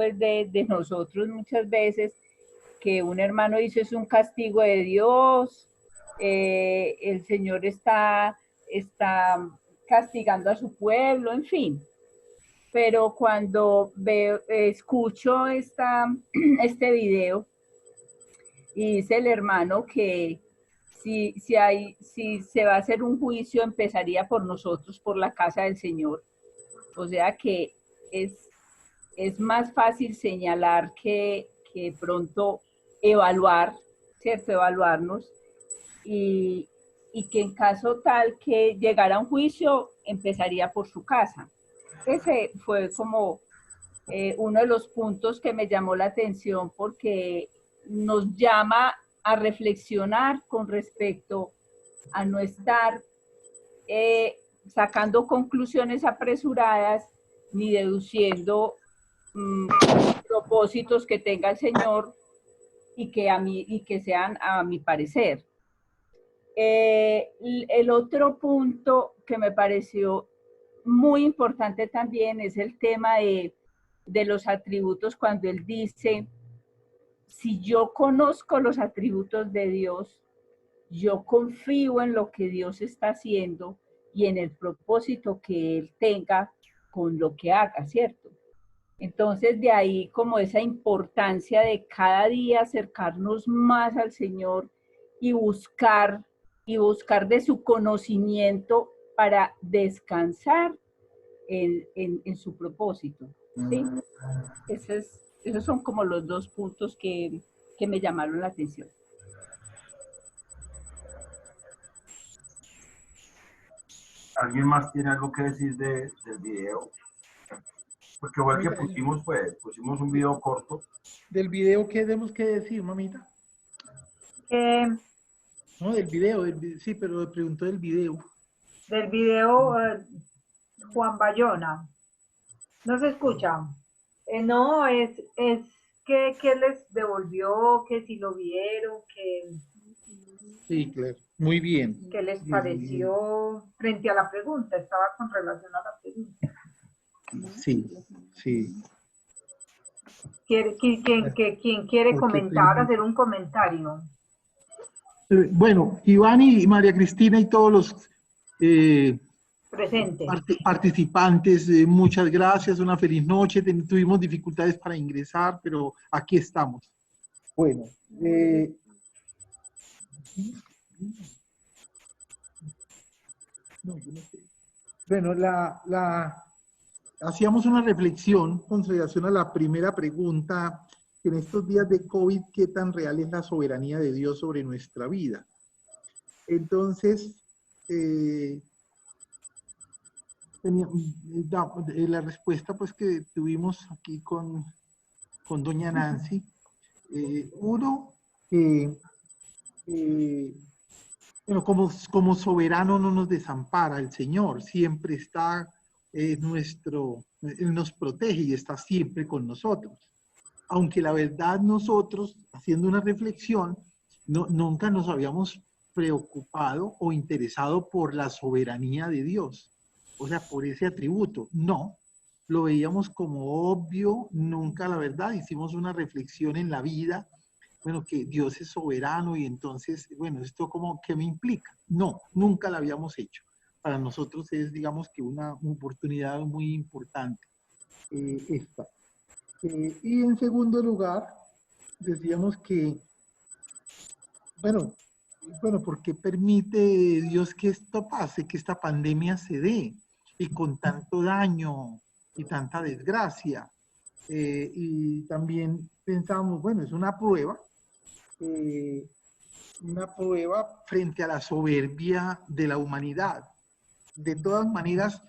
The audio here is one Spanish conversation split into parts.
pues de nosotros muchas veces, que un hermano dice es un castigo de Dios, el Señor está castigando a su pueblo, en fin. Pero cuando escucho este video, y dice el hermano que si se va a hacer un juicio, empezaría por nosotros, por la casa del Señor. O sea que es más fácil señalar que pronto evaluar, ¿cierto? Evaluarnos y, y que en caso tal que llegara a un juicio, empezaría por su casa. Ese fue como uno de los puntos que me llamó la atención porque nos llama a reflexionar con respecto a no estar sacando conclusiones apresuradas ni deduciendo propósitos que tenga el Señor y que sean a mi parecer. El otro punto que me pareció muy importante también es el tema de los atributos, cuando él dice, si yo conozco los atributos de Dios, yo confío en lo que Dios está haciendo y en el propósito que Él tenga con lo que haga, ¿cierto? Entonces, de ahí como esa importancia de cada día acercarnos más al Señor y buscar de su conocimiento para descansar en su propósito, ¿sí? Esos son como los dos puntos que me llamaron la atención. ¿Alguien más tiene algo que decir del video? Porque igual que pusimos, pues, pusimos un video corto. ¿Del video qué tenemos que decir, mamita? No, del video, sí, pero me preguntó del video. Del video, Juan Bayona. ¿No se escucha? No, es que les devolvió, que si lo vieron, que... Sí, claro. Muy bien. ¿Qué les pareció frente a la pregunta? Estaba con relación a la pregunta. Sí, sí. ¿Quién quiere comentar, hacer un comentario? Bueno, Iván y María Cristina y todos los presentes, participantes, muchas gracias, una feliz noche. Tuvimos dificultades para ingresar, pero aquí estamos. Bueno, no, yo no sé. Bueno, hacíamos una reflexión con relación a la primera pregunta, que en estos días de COVID, ¿qué tan real es la soberanía de Dios sobre nuestra vida? Entonces, la respuesta pues que tuvimos aquí con doña Nancy, uno, bueno, como soberano no nos desampara el Señor, siempre está Él nos protege y está siempre con nosotros. Aunque la verdad nosotros, haciendo una reflexión, nunca nos habíamos preocupado o interesado por la soberanía de Dios, o sea, por ese atributo. No, lo veíamos como obvio, nunca la verdad, hicimos una reflexión en la vida, bueno, que Dios es soberano y entonces, bueno, ¿esto qué me implica? No, nunca la habíamos hecho. Para nosotros es, digamos, que una oportunidad muy importante esta. Y en segundo lugar, decíamos que, bueno, ¿por qué permite Dios que esto pase, que esta pandemia se dé, y con tanto daño y tanta desgracia? Y también pensamos, bueno, es una prueba frente a la soberbia de la humanidad. De todas maneras,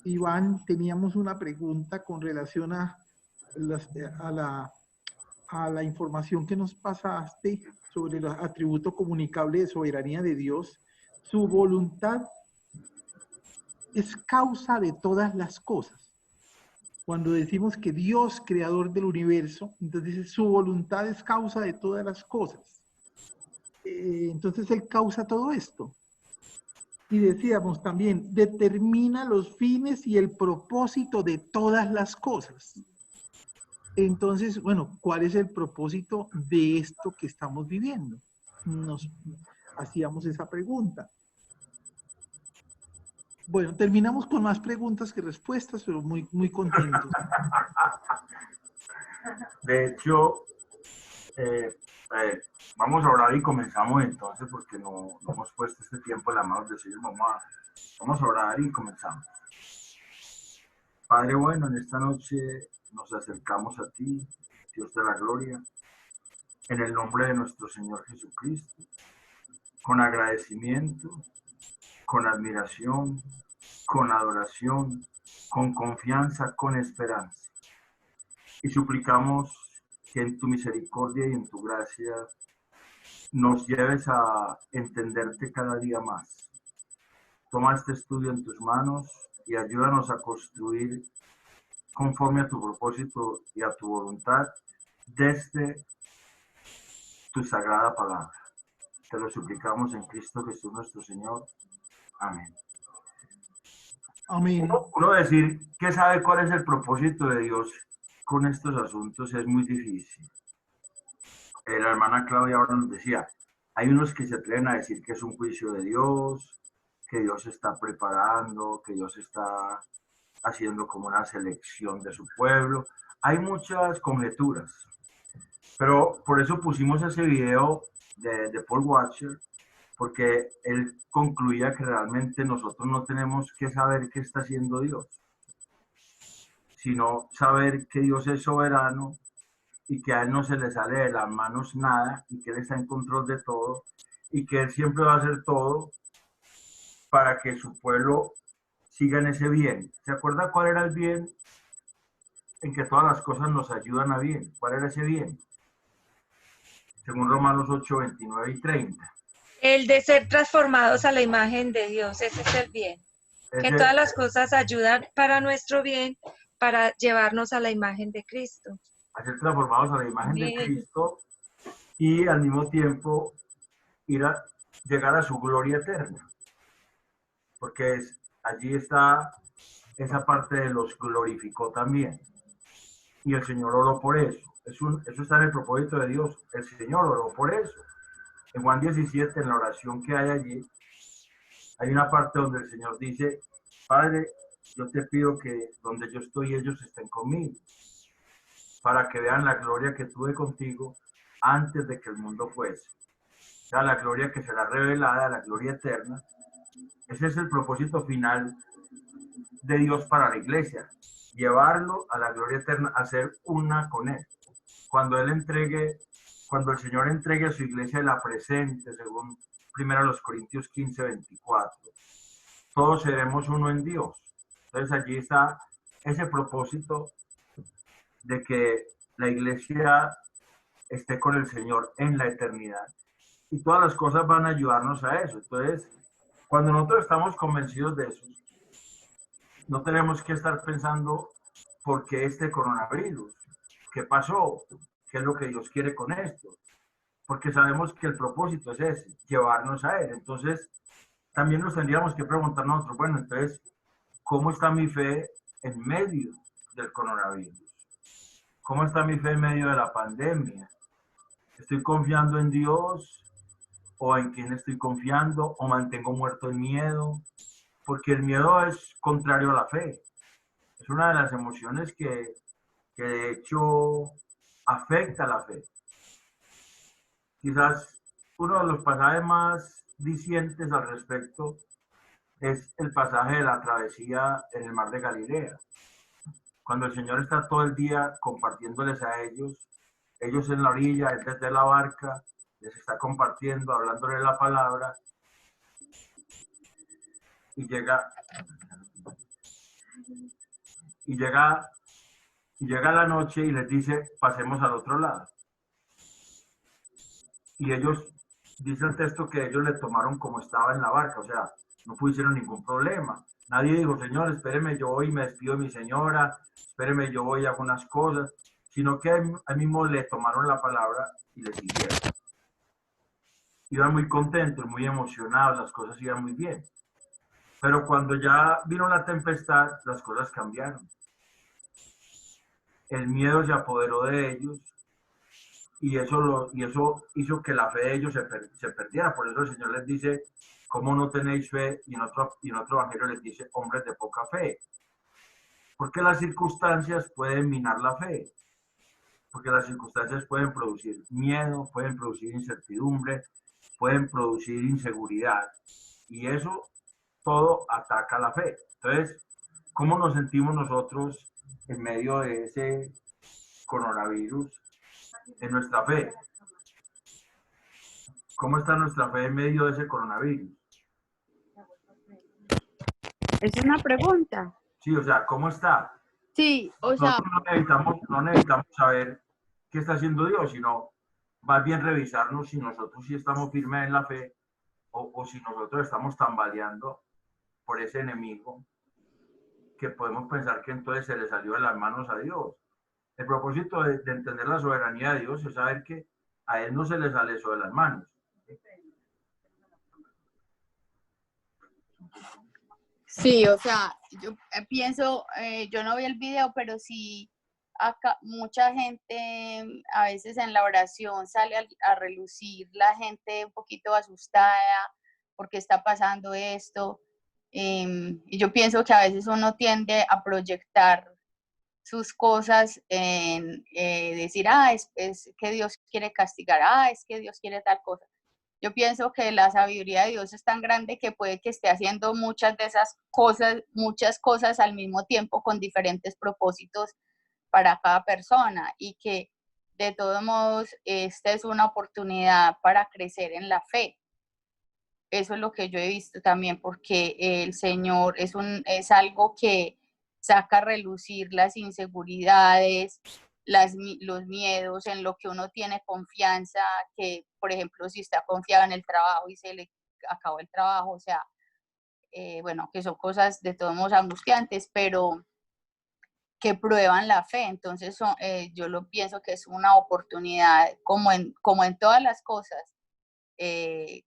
Iván, teníamos una pregunta con relación a la información que nos pasaste sobre el atributo comunicable de soberanía de Dios. Su voluntad es causa de todas las cosas. Cuando decimos que Dios, creador del universo, entonces su voluntad es causa de todas las cosas. Entonces Él causa todo esto. Y decíamos también, determina los fines y el propósito de todas las cosas. Entonces, bueno, ¿cuál es el propósito de esto que estamos viviendo? Nos hacíamos esa pregunta. Bueno, terminamos con más preguntas que respuestas, pero muy contentos. De hecho, eh, vamos a orar y comenzamos entonces, porque no hemos puesto este tiempo en las manos del Señor. Vamos a orar y comenzamos. Padre bueno, en esta noche nos acercamos a ti, Dios de la gloria, en el nombre de nuestro Señor Jesucristo, con agradecimiento, con admiración, con adoración, con confianza, con esperanza. Y suplicamos que en tu misericordia y en tu gracia nos lleves a entenderte cada día más. Toma este estudio en tus manos y ayúdanos a construir conforme a tu propósito y a tu voluntad desde tu sagrada palabra. Te lo suplicamos en Cristo Jesús nuestro Señor. Amén. Amén. Uno decir que sabe cuál es el propósito de Dios con estos asuntos es muy difícil. La hermana Claudia ahora nos decía, hay unos que se atreven a decir que es un juicio de Dios, que Dios está preparando, que Dios está haciendo como una selección de su pueblo. Hay muchas conjeturas, pero por eso pusimos ese video de Paul Washer, porque él concluía que realmente nosotros no tenemos que saber qué está haciendo Dios, sino saber que Dios es soberano y que a Él no se le sale de las manos nada y que Él está en control de todo y que Él siempre va a hacer todo para que su pueblo siga en ese bien. ¿Se acuerda cuál era el bien? En que todas las cosas nos ayudan a bien. ¿Cuál era ese bien? Según Romanos 8, 29 y 30. El de ser transformados a la imagen de Dios, ese es el bien. Que todas las cosas ayudan para nuestro bien, para llevarnos a la imagen de Cristo. A ser transformados a la imagen de Cristo y al mismo tiempo llegar a su gloria eterna. Porque allí está esa parte de los glorificó también. Y el Señor oró por eso. Eso está en el propósito de Dios. El Señor oró por eso. En Juan 17, en la oración que hay allí, hay una parte donde el Señor dice, Padre, yo te pido que donde yo estoy, ellos estén conmigo, para que vean la gloria que tuve contigo antes de que el mundo fuese. O sea, la gloria que será revelada, la gloria eterna. Ese es el propósito final de Dios para la iglesia, llevarlo a la gloria eterna, a ser una con Él. Cuando el Señor entregue a su iglesia la presente, según 1 Corintios 15, 24, todos seremos uno en Dios. Entonces allí está ese propósito de que la iglesia esté con el Señor en la eternidad. Y todas las cosas van a ayudarnos a eso. Entonces, cuando nosotros estamos convencidos de eso, no tenemos que estar pensando por qué este coronavirus, qué pasó, qué es lo que Dios quiere con esto, porque sabemos que el propósito es ese, llevarnos a Él. Entonces, también nos tendríamos que preguntar nosotros, bueno, entonces, ¿cómo está mi fe en medio del coronavirus? ¿Cómo está mi fe en medio de la pandemia? ¿Estoy confiando en Dios? ¿O en quién estoy confiando? ¿O mantengo muerto el miedo? Porque el miedo es contrario a la fe. Es una de las emociones que de hecho afecta a la fe. Quizás uno de los pasajes más dicientes al respecto es el pasaje de la travesía en el mar de Galilea. Cuando el Señor está todo el día compartiéndoles a ellos en la orilla, él desde la barca, les está compartiendo, hablándole la palabra, y llega la noche y les dice, pasemos al otro lado. Y ellos, dice el texto que ellos le tomaron como estaba en la barca, o sea, no pusieron ningún problema. Nadie dijo, Señor, espéreme, yo voy y me despido de mi señora, espéreme, yo voy y hago unas cosas, sino que al mismo le tomaron la palabra y le siguieron. Iban muy contentos, muy emocionados, las cosas iban muy bien. Pero cuando ya vino la tempestad, las cosas cambiaron. el miedo se apoderó de ellos y eso hizo que la fe de ellos se perdiera. Por eso el Señor les dice, ¿cómo no tenéis fe? Y en otro evangelio les dice, hombres de poca fe. Porque las circunstancias pueden minar la fe. Porque las circunstancias pueden producir miedo, pueden producir incertidumbre, pueden producir inseguridad. Y eso todo ataca la fe. Entonces, ¿cómo nos sentimos nosotros en medio de ese coronavirus, en nuestra fe? ¿Cómo está nuestra fe en medio de ese coronavirus? Es una pregunta. Sí, o sea, ¿cómo está? Sí, o sea, Nosotros no necesitamos saber qué está haciendo Dios, sino más bien revisarnos si nosotros sí estamos firmes en la fe o si nosotros estamos tambaleando por ese enemigo que podemos pensar que entonces se le salió de las manos a Dios. El propósito de entender la soberanía de Dios es saber que a Él no se le sale eso de las manos. sí, o sea, yo pienso, yo no vi el video, pero sí, acá mucha gente a veces en la oración sale a relucir, la gente un poquito asustada porque está pasando esto. Y yo pienso que a veces uno tiende a proyectar sus cosas en decir, es que Dios quiere castigar, es que Dios quiere tal cosa. Yo pienso que la sabiduría de Dios es tan grande que puede que esté haciendo muchas de esas cosas, muchas cosas al mismo tiempo con diferentes propósitos para cada persona y que de todos modos esta es una oportunidad para crecer en la fe. Eso es lo que yo he visto también, porque el Señor es algo que saca a relucir las inseguridades, los miedos, en lo que uno tiene confianza, que por ejemplo si está confiado en el trabajo y se le acabó el trabajo, o sea, bueno, que son cosas de todos modos angustiantes, pero que prueban la fe. Entonces yo lo pienso que es una oportunidad, como en todas las cosas,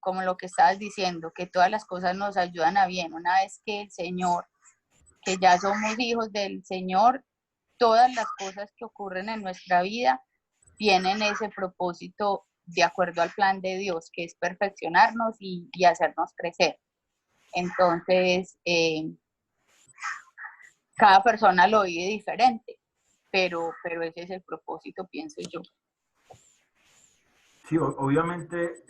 como lo que estabas diciendo, que todas las cosas nos ayudan a bien. Una vez que el Señor, que ya somos hijos del Señor, todas las cosas que ocurren en nuestra vida tienen ese propósito de acuerdo al plan de Dios, que es perfeccionarnos y hacernos crecer. Entonces, cada persona lo vive diferente, pero ese es el propósito, pienso yo. Sí, obviamente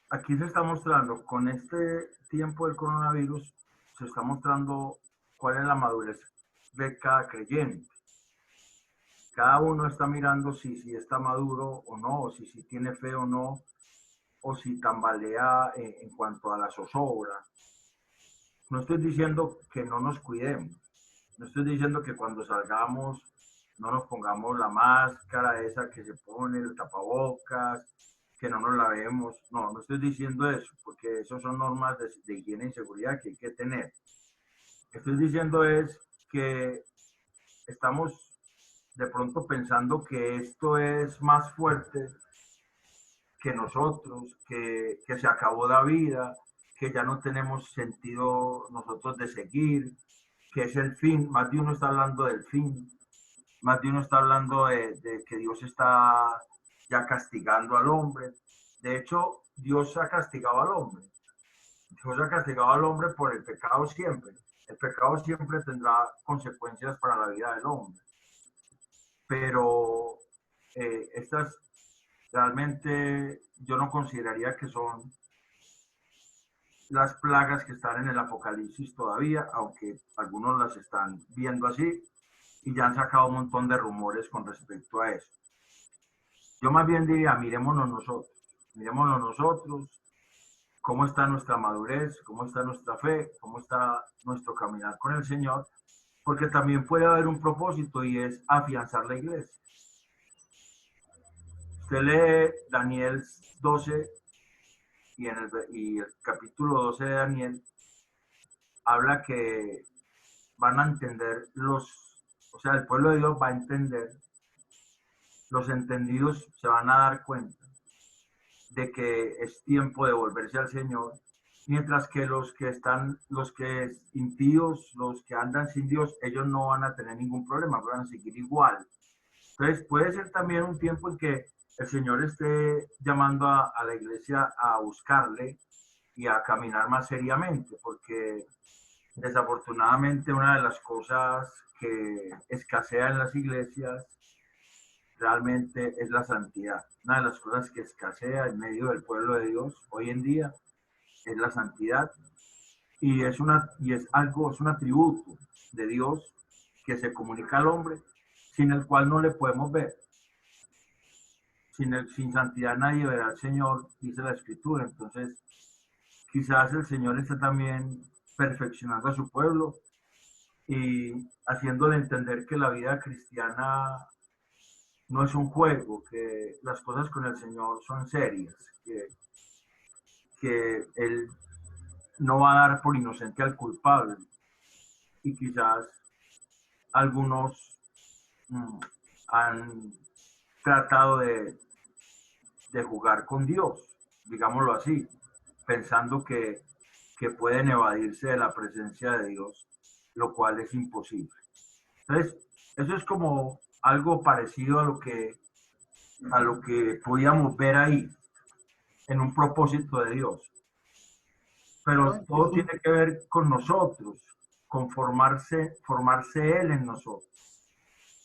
aquí se está mostrando, con este tiempo del coronavirus, se está mostrando cuál es la madurez de cada creyente. Cada uno está mirando si está maduro o no, o si tiene fe o no, o si tambalea en cuanto a la zozobra. No estoy diciendo que no nos cuidemos, no estoy diciendo que cuando salgamos no nos pongamos la máscara esa que se pone, el tapabocas, que no nos lavemos. No, no estoy diciendo eso, porque eso son normas de higiene y seguridad que hay que tener. Lo que estoy diciendo es que estamos de pronto pensando que esto es más fuerte que nosotros, que se acabó la vida, que ya no tenemos sentido nosotros de seguir, que es el fin. Más de uno está hablando del fin, más de uno está hablando de que Dios está ya castigando al hombre. De hecho, Dios ha castigado al hombre. Dios ha castigado al hombre por el pecado siempre. El pecado siempre tendrá consecuencias para la vida del hombre. Pero estas realmente yo no consideraría que son las plagas que están en el Apocalipsis todavía, aunque algunos las están viendo así y ya han sacado un montón de rumores con respecto a eso. Yo más bien diría, mirémonos nosotros, cómo está nuestra madurez, cómo está nuestra fe, cómo está nuestro caminar con el Señor, porque también puede haber un propósito y es afianzar la iglesia. Usted lee Daniel 12 y el capítulo 12 de Daniel habla que van a entender o sea, el pueblo de Dios va a entender, los entendidos se van a dar cuenta de que es tiempo de volverse al Señor mientras que los que impíos, los que andan sin Dios, ellos no van a tener ningún problema, van a seguir igual. Entonces puede ser también un tiempo en que el Señor esté llamando a la iglesia a buscarle y a caminar más seriamente, porque desafortunadamente una de las cosas que escasea en las iglesias realmente es la santidad. Una de las cosas que escasea en medio del pueblo de Dios hoy en día es la santidad, y es un atributo de Dios que se comunica al hombre, sin el cual no le podemos ver. Sin santidad nadie verá al Señor, dice la Escritura. Entonces, quizás el Señor está también perfeccionando a su pueblo y haciéndole entender que la vida cristiana no es un juego, que las cosas con el Señor son serias, que Él no va a dar por inocente al culpable. Y quizás algunos han tratado de jugar con Dios, digámoslo así, pensando que pueden evadirse de la presencia de Dios, lo cual es imposible. Entonces, eso es como algo parecido a lo que podíamos ver ahí, en un propósito de Dios. Pero todo tiene que ver con nosotros, con formarse Él en nosotros.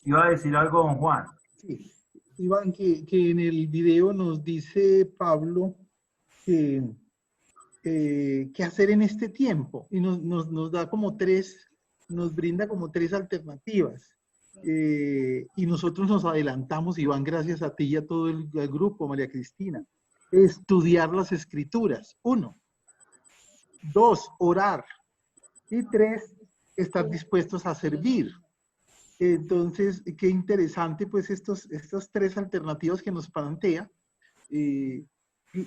Iba a decir algo, don Juan. Sí, Iván, que en el video nos dice Pablo que qué hacer en este tiempo, y nos da como nos brinda como tres alternativas. Y nosotros nos adelantamos, Iván, gracias a ti y a todo el grupo, María Cristina. Estudiar las escrituras, 1. 2, orar. Y 3, estar dispuestos a servir. Entonces, qué interesante, pues, estas tres alternativas que nos plantea. Y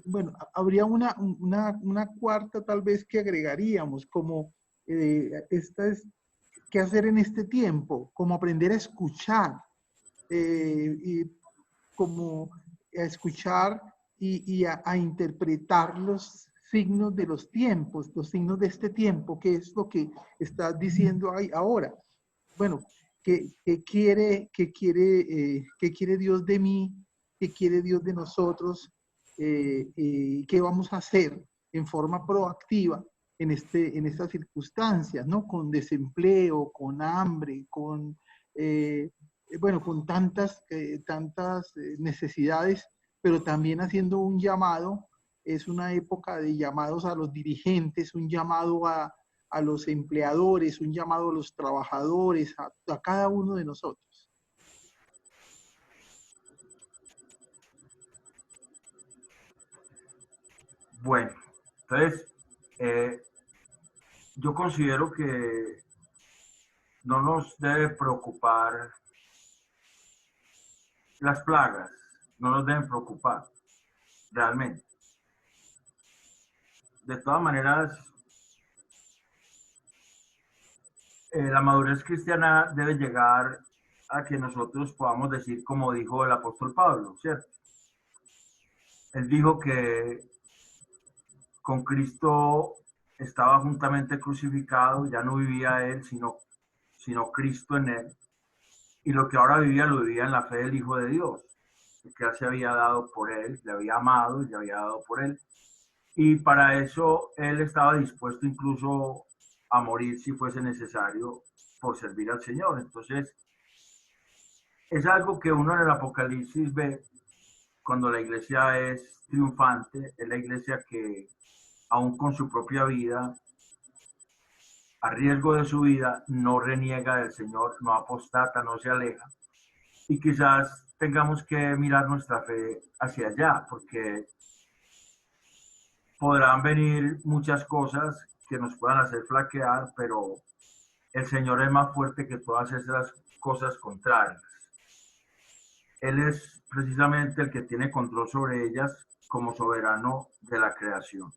bueno, habría una cuarta tal vez que agregaríamos, como esta es qué hacer en este tiempo, como aprender a escuchar, y como a escuchar y a interpretar los signos de los tiempos, los signos de este tiempo, que es lo que estás diciendo ahí ahora. Bueno, ¿qué quiere Dios de mí? ¿Qué quiere Dios de nosotros? ¿Qué vamos a hacer en forma proactiva en estas circunstancias, ¿no? Con desempleo, con hambre, con tantas necesidades, pero también haciendo un llamado. Es una época de llamados a los dirigentes, un llamado a los empleadores, un llamado a los trabajadores, a cada uno de nosotros. Bueno, entonces, yo considero que no nos debe preocupar las plagas, no nos deben preocupar realmente. De todas maneras, la madurez cristiana debe llegar a que nosotros podamos decir, como dijo el apóstol Pablo, ¿cierto? Él dijo que con Cristo estaba juntamente crucificado, ya no vivía él, sino Cristo en él. Y lo que ahora vivía, lo vivía en la fe del Hijo de Dios, que él se había dado por él, le había amado y le había dado por él. Y para eso él estaba dispuesto incluso a morir si fuese necesario por servir al Señor. Entonces, es algo que uno en el Apocalipsis ve cuando la iglesia es triunfante, es la iglesia que aún con su propia vida, a riesgo de su vida, no reniega del Señor, no apostata, no se aleja. Y quizás tengamos que mirar nuestra fe hacia allá, porque podrán venir muchas cosas que nos puedan hacer flaquear, pero el Señor es más fuerte que todas esas cosas contrarias. Él es precisamente el que tiene control sobre ellas como soberano de la creación.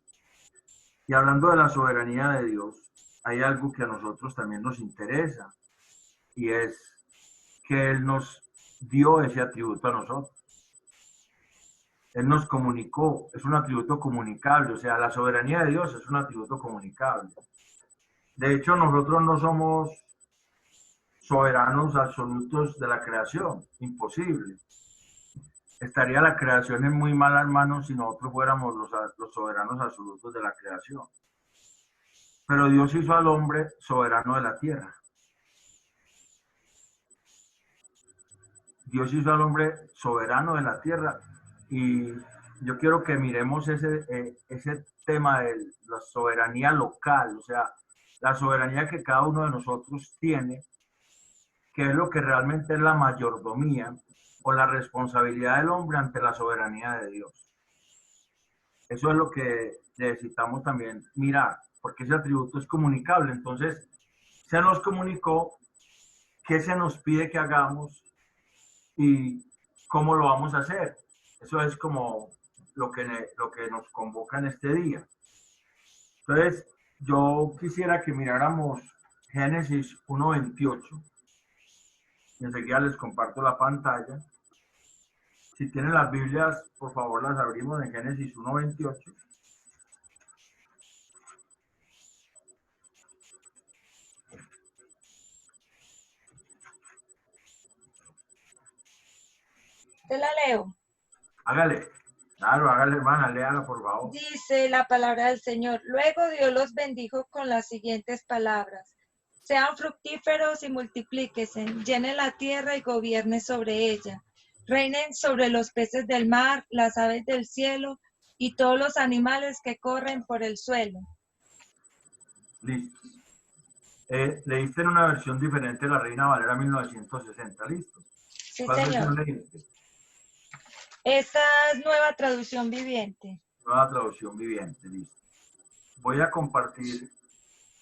Y hablando de la soberanía de Dios, hay algo que a nosotros también nos interesa, y es que Él nos dio ese atributo a nosotros. Él nos comunicó, es un atributo comunicable, o sea, la soberanía de Dios es un atributo comunicable. De hecho, nosotros no somos soberanos absolutos de la creación, imposible. Estaría la creación en muy malas manos si nosotros fuéramos los soberanos absolutos de la creación. Pero Dios hizo al hombre soberano de la tierra. Dios hizo al hombre soberano de la tierra. Y yo quiero que miremos ese tema de la soberanía local, o sea, la soberanía que cada uno de nosotros tiene, que es lo que realmente es la mayordomía o la responsabilidad del hombre ante la soberanía de Dios. Eso es lo que necesitamos también mirar, porque ese atributo es comunicable. Entonces, se nos comunicó qué se nos pide que hagamos y cómo lo vamos a hacer. Eso es como lo que nos convoca en este día. Entonces, yo quisiera que miráramos Génesis 1:28. Enseguida les comparto la pantalla. Si tienen las Biblias, por favor las abrimos en Génesis 1:28. Te la leo. Hágale. Claro, hágale, hermana, léala, por favor. Dice la palabra del Señor. Luego Dios los bendijo con las siguientes palabras. Sean fructíferos y multiplíquense, llenen la tierra y gobiernen sobre ella. Reinen sobre los peces del mar, las aves del cielo y todos los animales que corren por el suelo. Listo. Leíste en una versión diferente de la Reina Valera 1960, ¿listo? Sí, ¿Cuál señor. versión leíste? Esta es Nueva Traducción Viviente. Nueva Traducción Viviente, listo. Voy a compartir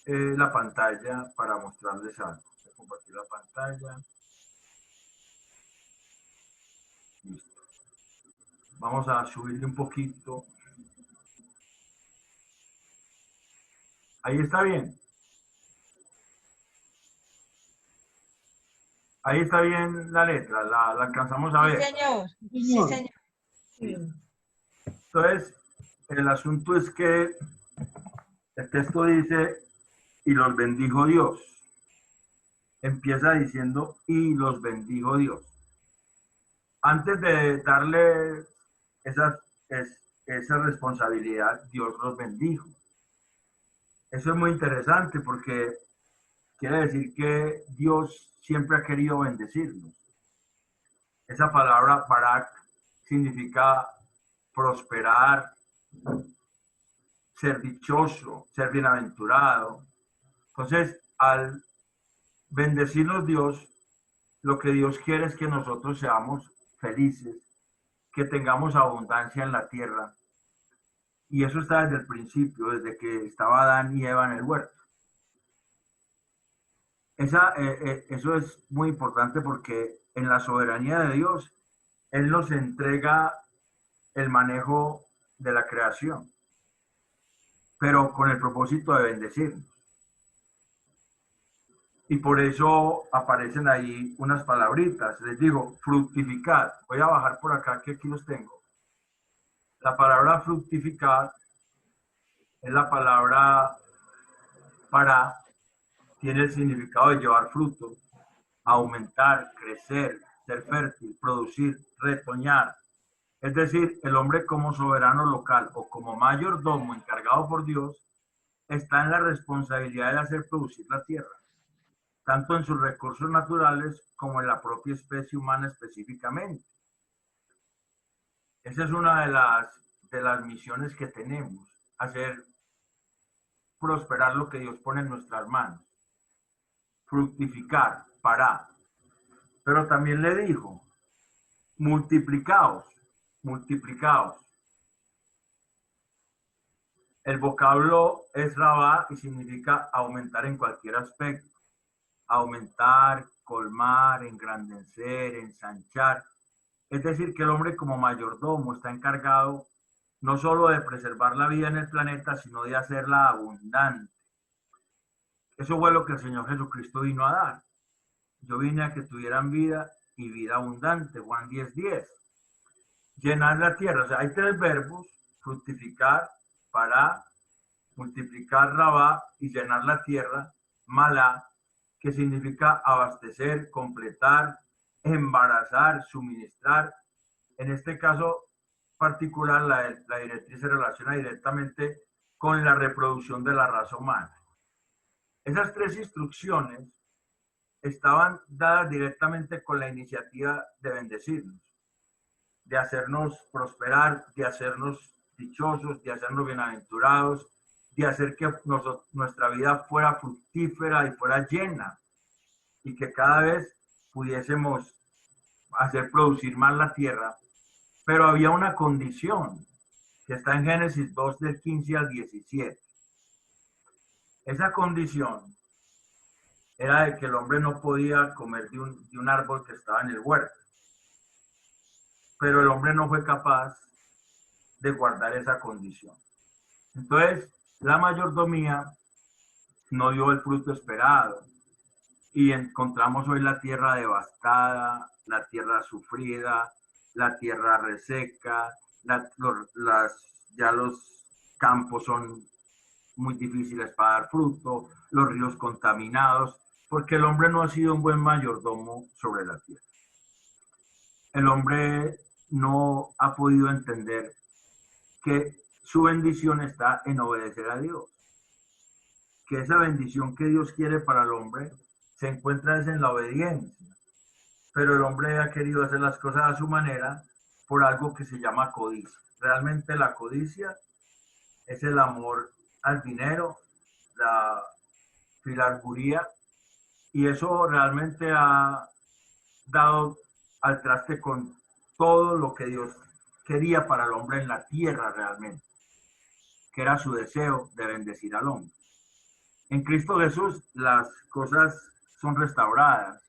la pantalla para mostrarles algo. Voy a compartir la pantalla. Listo. Vamos a subirle un poquito. Ahí está bien. Ahí está bien la letra, la alcanzamos a ver. Sí, señor. Sí, señor. Entonces, el asunto es que el texto dice, y los bendijo Dios. Empieza diciendo, y los bendijo Dios. Antes de darle esa responsabilidad, Dios los bendijo. Eso es muy interesante porque quiere decir que Dios siempre ha querido bendecirnos. Esa palabra barak significa prosperar, ser dichoso, ser bienaventurado. Entonces, al bendecirnos Dios, lo que Dios quiere es que nosotros seamos felices, que tengamos abundancia en la tierra. Y eso está desde el principio, desde que estaba Adán y Eva en el huerto. Eso es muy importante porque en la soberanía de Dios, Él nos entrega el manejo de la creación, pero con el propósito de bendecirnos. Y por eso aparecen ahí unas palabritas. Les digo, fructificar. Voy a bajar por acá, que aquí los tengo. La palabra fructificar es la palabra para, tiene el significado de llevar fruto, aumentar, crecer, ser fértil, producir, retoñar. Es decir, el hombre como soberano local o como mayordomo encargado por Dios está en la responsabilidad de hacer producir la tierra, tanto en sus recursos naturales como en la propia especie humana específicamente. Esa es una de las misiones que tenemos, hacer prosperar lo que Dios pone en nuestras manos, fructificar, parar. Pero también le dijo, multiplicaos, multiplicaos. El vocablo es rabá y significa aumentar en cualquier aspecto. Aumentar, colmar, engrandecer, ensanchar. Es decir, que el hombre como mayordomo está encargado no solo de preservar la vida en el planeta, sino de hacerla abundante. Eso fue lo que el Señor Jesucristo vino a dar. Yo vine a que tuvieran vida y vida abundante, Juan 10:10. llenar la tierra. O sea, hay tres verbos: fructificar, para, multiplicar, rabá, y llenar la tierra, malá, que significa abastecer, completar, embarazar, suministrar. En este caso particular, la directriz se relaciona directamente con la reproducción de la raza humana. Esas tres instrucciones estaban dadas directamente con la iniciativa de bendecirnos, de hacernos prosperar, de hacernos dichosos, de hacernos bienaventurados, de hacer que nuestra vida fuera fructífera y fuera llena, y que cada vez pudiésemos hacer producir más la tierra. Pero había una condición que está en Génesis 2, del 15 al 17. Esa condición era de que el hombre no podía comer de un árbol que estaba en el huerto. Pero el hombre no fue capaz de guardar esa condición. Entonces, la mayordomía no dio el fruto esperado. Y encontramos hoy la tierra devastada, la tierra sufrida, la tierra reseca, ya los campos son muy difíciles para dar fruto, los ríos contaminados, porque el hombre no ha sido un buen mayordomo sobre la tierra. El hombre no ha podido entender que su bendición está en obedecer a Dios, que esa bendición que Dios quiere para el hombre se encuentra en la obediencia, pero el hombre ha querido hacer las cosas a su manera por algo que se llama codicia. Realmente la codicia es el amor al dinero, la filarguría, y eso realmente ha dado al traste con todo lo que Dios quería para el hombre en la tierra realmente, que era su deseo de bendecir al hombre. En Cristo Jesús las cosas son restauradas,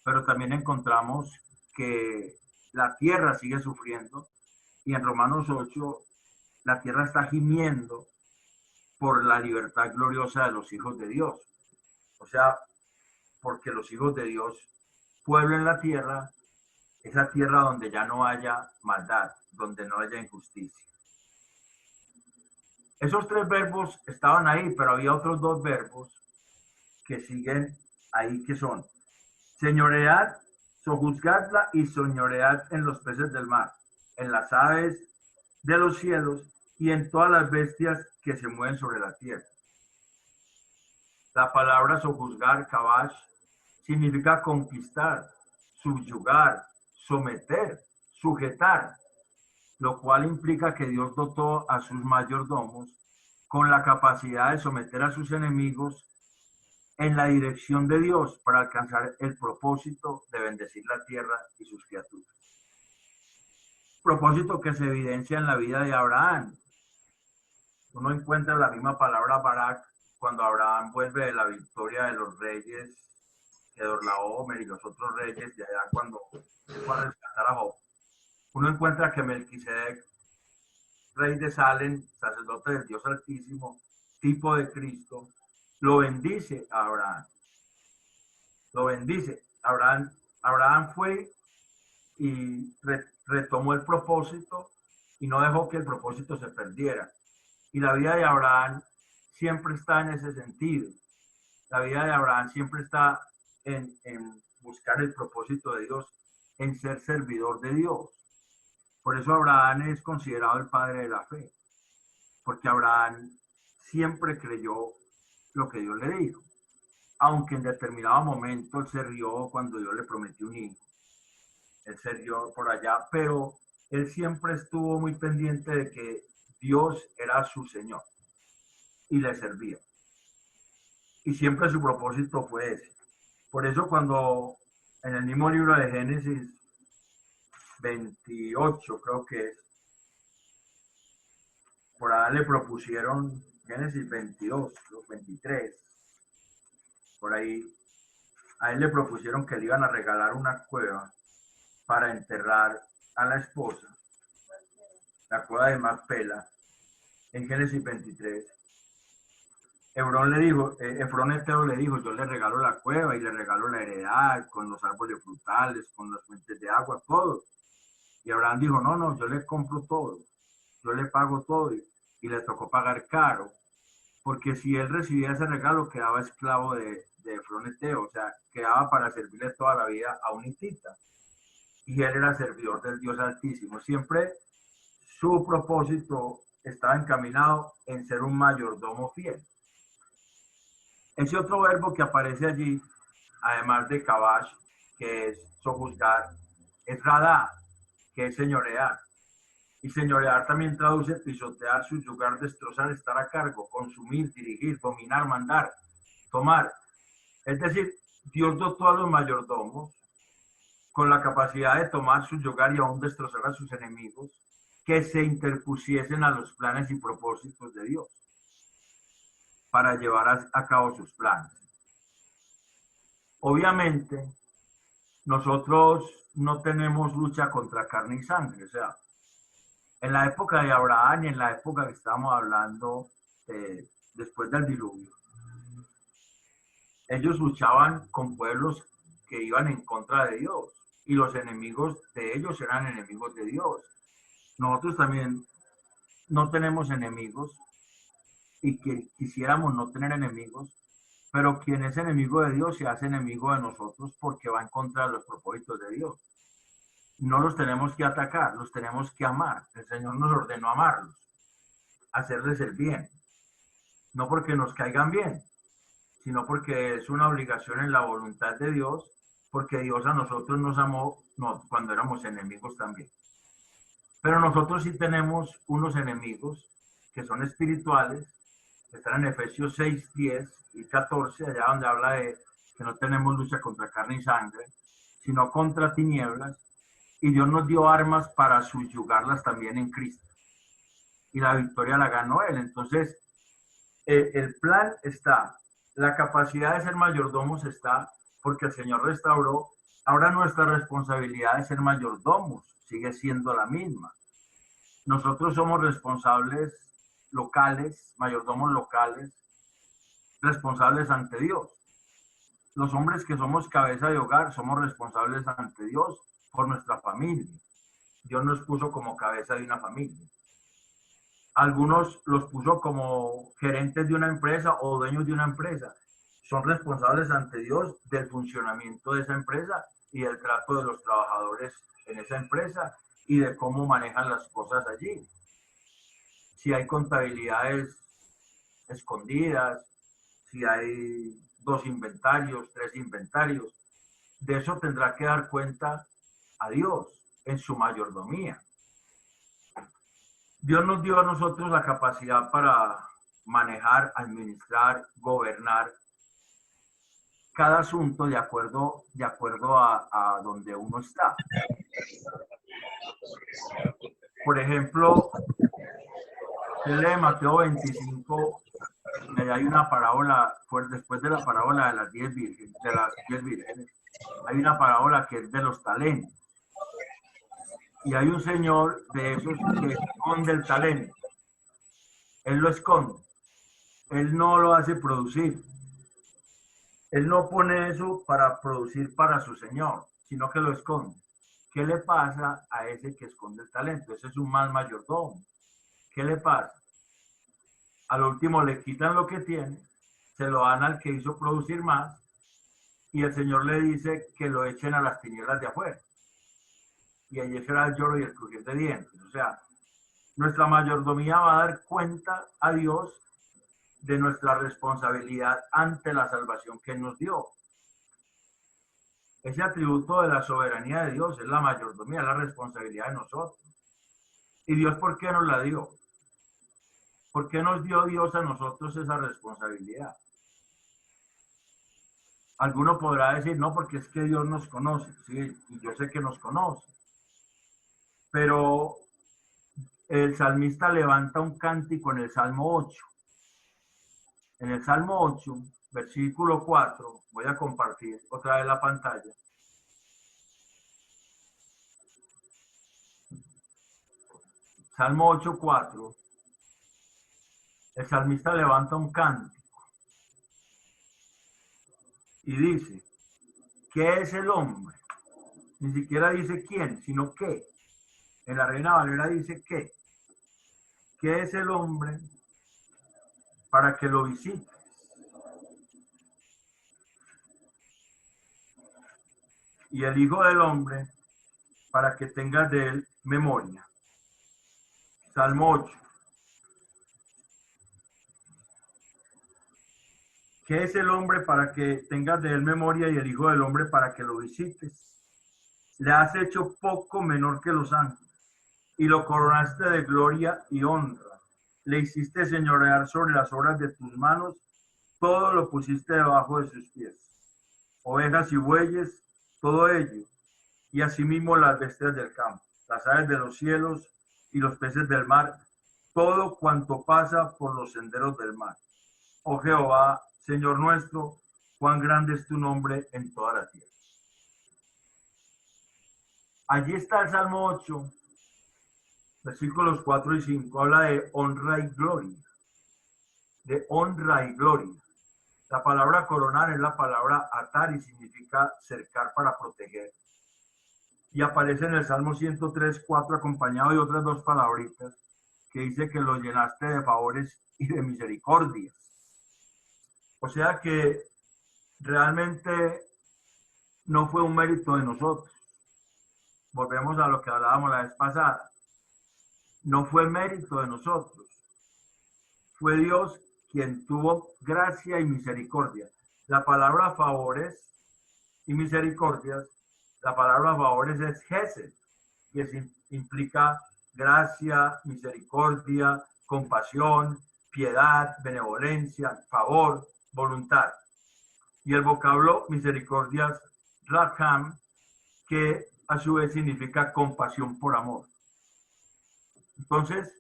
pero también encontramos que la tierra sigue sufriendo, y en Romanos 8 la tierra está gimiendo por la libertad gloriosa de los hijos de Dios. O sea, porque los hijos de Dios pueblen la tierra, esa tierra donde ya no haya maldad, donde no haya injusticia. Esos tres verbos estaban ahí, pero había otros dos verbos que siguen ahí, que son señoread, sojuzgadla, y señoread en los peces del mar, en las aves de los cielos y en todas las bestias que se mueven sobre la tierra. La palabra sojuzgar, kabash, significa conquistar, subyugar, someter, sujetar, lo cual implica que Dios dotó a sus mayordomos con la capacidad de someter a sus enemigos en la dirección de Dios para alcanzar el propósito de bendecir la tierra y sus criaturas. Propósito que se evidencia en la vida de Abraham. Uno encuentra la misma palabra Barak cuando Abraham vuelve de la victoria de los reyes, de Dorlaomer y los otros reyes de allá cuando fue a rescatar a Job. Uno encuentra que Melquisedec, rey de Salem, sacerdote del Dios Altísimo, tipo de Cristo, lo bendice a Abraham. Lo bendice. Abraham fue y retomó el propósito y no dejó que el propósito se perdiera. Y la vida de Abraham siempre está en ese sentido. La vida de Abraham siempre está en buscar el propósito de Dios, en ser servidor de Dios. Por eso Abraham es considerado el padre de la fe, porque Abraham siempre creyó lo que Dios le dijo, aunque en determinado momento él se rió cuando Dios le prometió un hijo. Él se rió por allá, pero él siempre estuvo muy pendiente de que Dios era su Señor y le servía. Y siempre su propósito fue ese. Por eso cuando en el mismo libro de Génesis 28, creo que es, por ahí le propusieron, Génesis 22, 23, por ahí, a él le propusieron que le iban a regalar una cueva para enterrar a la esposa, la cueva de Macpela, en Génesis 23. Efrón Eteo le dijo, yo le regalo la cueva y le regalo la heredad con los árboles frutales, con las fuentes de agua, todo. Y Abraham dijo, no, no, yo le compro todo, yo le pago todo, y le tocó pagar caro, porque si él recibía ese regalo quedaba esclavo de Efroneteo, o sea, quedaba para servirle toda la vida a un hitita. Y él era servidor del Dios Altísimo. Siempre su propósito estaba encaminado en ser un mayordomo fiel. Ese otro verbo que aparece allí, además de kabash, que es sojuzgar, es radá, que es señorear. Y señorear también traduce pisotear, subyugar, destrozar, estar a cargo, consumir, dirigir, dominar, mandar, tomar. Es decir, Dios dotó a los mayordomos con la capacidad de tomar, subyugar y aún destrozar a sus enemigos que se interpusiesen a los planes y propósitos de Dios para llevar a cabo sus planes. Obviamente, nosotros no tenemos lucha contra carne y sangre, o sea, en la época de Abraham y en la época que estamos hablando después del diluvio, ellos luchaban con pueblos que iban en contra de Dios y los enemigos de ellos eran enemigos de Dios. Nosotros también no tenemos enemigos y que quisiéramos no tener enemigos, pero quien es enemigo de Dios se hace enemigo de nosotros porque va en contra de los propósitos de Dios. No los tenemos que atacar, los tenemos que amar. El Señor nos ordenó amarlos, hacerles el bien. No porque nos caigan bien, sino porque es una obligación en la voluntad de Dios, porque Dios a nosotros nos amó cuando éramos enemigos también. Pero nosotros sí tenemos unos enemigos que son espirituales, que están en Efesios 6, 10 y 14, allá donde habla de que no tenemos lucha contra carne y sangre, sino contra tinieblas, y Dios nos dio armas para subyugarlas también en Cristo. Y la victoria la ganó Él. Entonces, el plan está, la capacidad de ser mayordomos está, porque el Señor restauró. Ahora nuestra responsabilidad de ser mayordomos sigue siendo la misma. Nosotros somos responsables locales, mayordomos locales, responsables ante Dios. Los hombres que somos cabeza de hogar somos responsables ante Dios por nuestra familia. Dios nos puso como cabeza de una familia. Algunos los puso como gerentes de una empresa o dueños de una empresa. Son responsables ante Dios del funcionamiento de esa empresa y del trato de los trabajadores en esa empresa y de cómo manejan las cosas allí. Si hay contabilidades escondidas, si hay 2 inventarios, 3 inventarios, de eso tendrá que dar cuenta a Dios en su mayordomía. Dios nos dio a nosotros la capacidad para manejar, administrar, gobernar cada asunto de acuerdo a donde uno está. Por ejemplo, lee Mateo 25, hay una parábola, después de la parábola de las 10 vírgenes, hay una parábola que es de los talentos. Y hay un señor de esos que esconde el talento. Él lo esconde. Él no lo hace producir. Él no pone eso para producir para su señor, sino que lo esconde. ¿Qué le pasa a ese que esconde el talento? Ese es un mal mayordomo. ¿Qué le pasa? Al último le quitan lo que tiene, se lo dan al que hizo producir más, y el Señor le dice que lo echen a las tinieblas de afuera. Y allí será el lloro y el crujir de dientes. O sea, nuestra mayordomía va a dar cuenta a Dios de nuestra responsabilidad ante la salvación que nos dio. Ese atributo de la soberanía de Dios es la mayordomía, la responsabilidad de nosotros. ¿Y Dios por qué nos la dio? ¿Por qué nos dio Dios a nosotros esa responsabilidad? Alguno podrá decir, no, porque es que Dios nos conoce. Sí, y yo sé que nos conoce. Pero el salmista levanta un cántico en el Salmo 8. En el Salmo 8, versículo 4, voy a compartir otra vez la pantalla. Salmo 8, 4. El salmista levanta un cántico y dice, ¿qué es el hombre? Ni siquiera dice quién, sino qué. En la Reina Valera dice que es el hombre para que lo visites. Y el Hijo del Hombre para que tengas de él memoria. Salmo 8. ¿Qué es el hombre para que tengas de él memoria y el Hijo del Hombre para que lo visites? Le has hecho poco menor que los ángeles y lo coronaste de gloria y honra. Le hiciste señorear sobre las obras de tus manos, todo lo pusiste debajo de sus pies. Ovejas y bueyes, todo ello, y asimismo las bestias del campo, las aves de los cielos y los peces del mar, todo cuanto pasa por los senderos del mar. Oh Jehová, Señor nuestro, cuán grande es tu nombre en toda la tierra. Allí está el Salmo 8, versículos 4 y 5, habla de honra y gloria. De honra y gloria. La palabra coronar es la palabra atar y significa cercar para proteger. Y aparece en el Salmo 103, 4, acompañado de otras dos palabritas que dice que lo llenaste de favores y de misericordias. O sea que realmente no fue un mérito de nosotros. Volvemos a lo que hablábamos la vez pasada. No fue mérito de nosotros. Fue Dios quien tuvo gracia y misericordia. La palabra favores y misericordias, la palabra favores es gesed, que implica gracia, misericordia, compasión, piedad, benevolencia, favor, voluntad. Y el vocablo misericordias, raham, que a su vez significa compasión por amor. Entonces,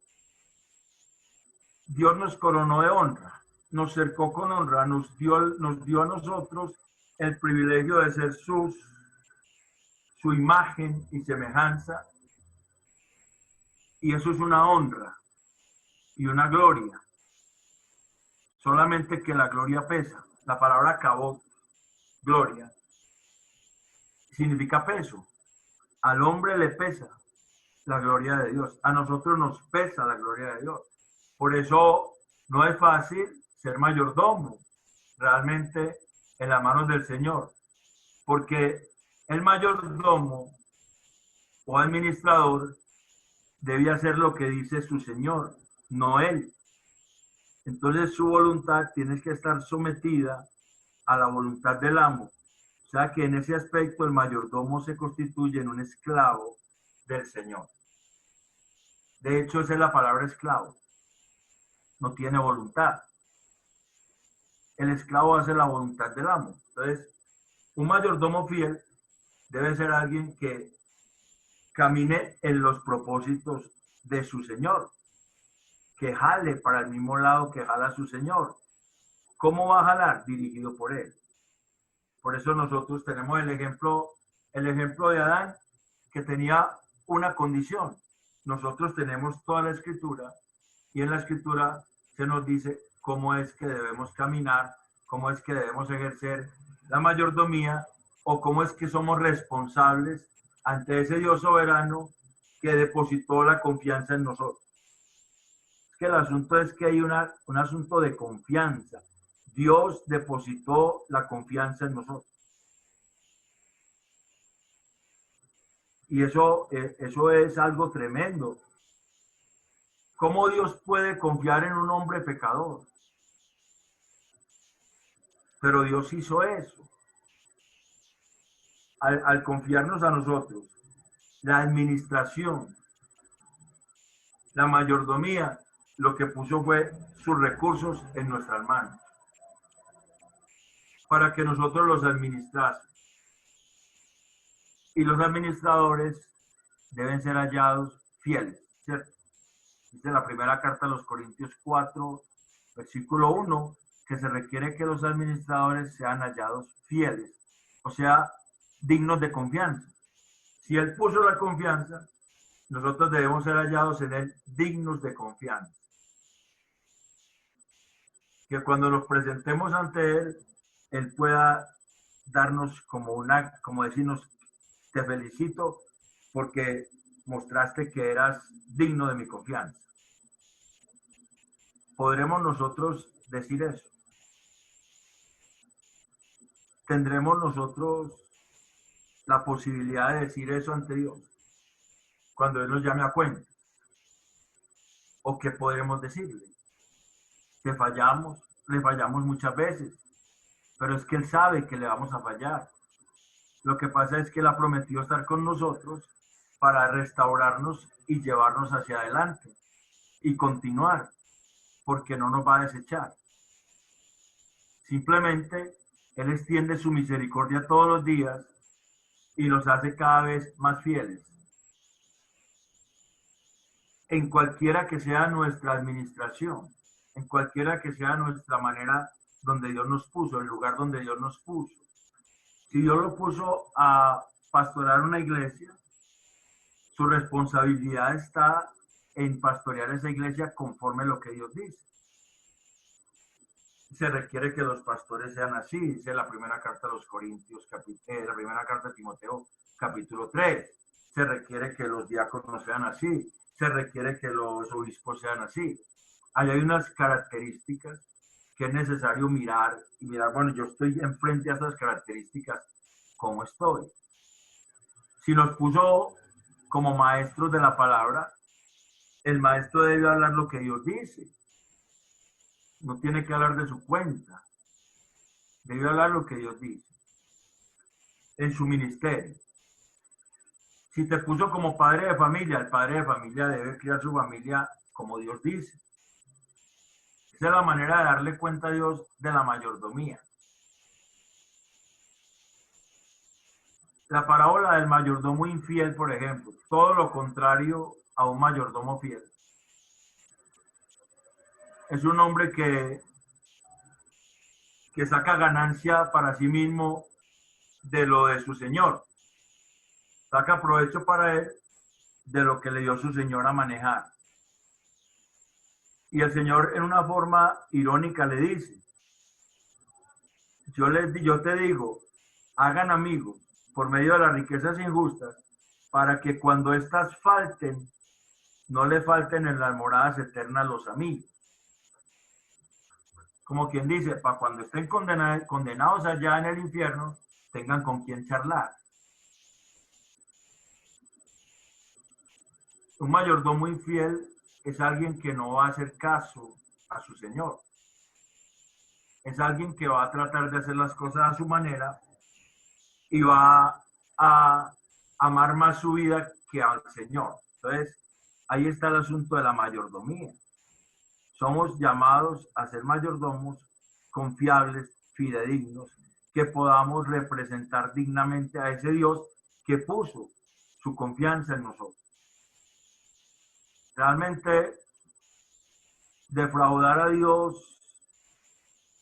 Dios nos coronó de honra, nos cercó con honra, nos dio a nosotros el privilegio de ser su imagen y semejanza. Y eso es una honra y una gloria. Solamente que la gloria pesa. La palabra kabod, gloria, significa peso. Al hombre le pesa la gloria de Dios. A nosotros nos pesa la gloria de Dios. Por eso no es fácil ser mayordomo realmente en las manos del Señor. Porque el mayordomo o administrador debe hacer lo que dice su Señor, no él. Entonces su voluntad tiene que estar sometida a la voluntad del amo. O sea que en ese aspecto el mayordomo se constituye en un esclavo del Señor. De hecho, esa es la palabra esclavo. No tiene voluntad. El esclavo hace la voluntad del amo. Entonces, un mayordomo fiel debe ser alguien que camine en los propósitos de su Señor, que jale para el mismo lado que jala su Señor. ¿Cómo va a jalar? Dirigido por él. Por eso nosotros tenemos el ejemplo de Adán, que tenía una condición. Nosotros tenemos toda la escritura y en la escritura se nos dice cómo es que debemos caminar, cómo es que debemos ejercer la mayordomía o cómo es que somos responsables ante ese Dios soberano que depositó la confianza en nosotros. Es que el asunto es que hay un asunto de confianza. Dios depositó la confianza en nosotros. Y eso es algo tremendo. ¿Cómo Dios puede confiar en un hombre pecador? Pero Dios hizo eso. Al confiarnos a nosotros, la administración, la mayordomía, lo que puso fue sus recursos en nuestras manos para que nosotros los administrásemos. Y los administradores deben ser hallados fieles, ¿cierto? Dice la primera carta a los Corintios 4, versículo 1, que se requiere que los administradores sean hallados fieles, o sea, dignos de confianza. Si Él puso la confianza, nosotros debemos ser hallados en Él dignos de confianza. Que cuando nos presentemos ante Él, Él pueda darnos como decirnos, te felicito porque mostraste que eras digno de mi confianza. ¿Podremos nosotros decir eso? ¿Tendremos nosotros la posibilidad de decir eso ante Dios cuando Él nos llame a cuenta? ¿O qué podremos decirle? Que fallamos, le fallamos muchas veces, pero es que Él sabe que le vamos a fallar. Lo que pasa es que Él ha prometido estar con nosotros para restaurarnos y llevarnos hacia adelante y continuar, porque no nos va a desechar. Simplemente Él extiende su misericordia todos los días y nos hace cada vez más fieles. En cualquiera que sea nuestra administración, en cualquiera que sea nuestra manera donde Dios nos puso, el lugar donde Dios nos puso. Si Dios lo puso a pastorear una iglesia, su responsabilidad está en pastorear esa iglesia conforme a lo que Dios dice. Se requiere que los pastores sean así, dice la primera carta a los Corintios, la primera carta de Timoteo, capítulo 3. Se requiere que los diáconos sean así, se requiere que los obispos sean así. Ahí hay unas características que es necesario mirar y mirar, bueno, yo estoy enfrente a esas características, ¿cómo estoy? Si nos puso como maestros de la palabra, el maestro debe hablar lo que Dios dice. No tiene que hablar de su cuenta. Debe hablar lo que Dios dice. En su ministerio. Si te puso como padre de familia, el padre de familia debe criar su familia como Dios dice. Esa es la manera de darle cuenta a Dios de la mayordomía. La parábola del mayordomo infiel, por ejemplo, todo lo contrario a un mayordomo fiel. Es un hombre que saca ganancia para sí mismo de lo de su señor. Saca provecho para él de lo que le dio su señor a manejar. Y el Señor en una forma irónica le dice, yo te digo, hagan amigos por medio de las riquezas injustas, para que cuando éstas falten, no le falten en las moradas eternas los amigos. Como quien dice, para cuando estén condenados allá en el infierno, tengan con quien charlar. Un mayordomo infiel es alguien que no va a hacer caso a su señor. Es alguien que va a tratar de hacer las cosas a su manera y va a amar más su vida que al Señor. Entonces, ahí está el asunto de la mayordomía. Somos llamados a ser mayordomos confiables, fidedignos, que podamos representar dignamente a ese Dios que puso su confianza en nosotros. Realmente, defraudar a Dios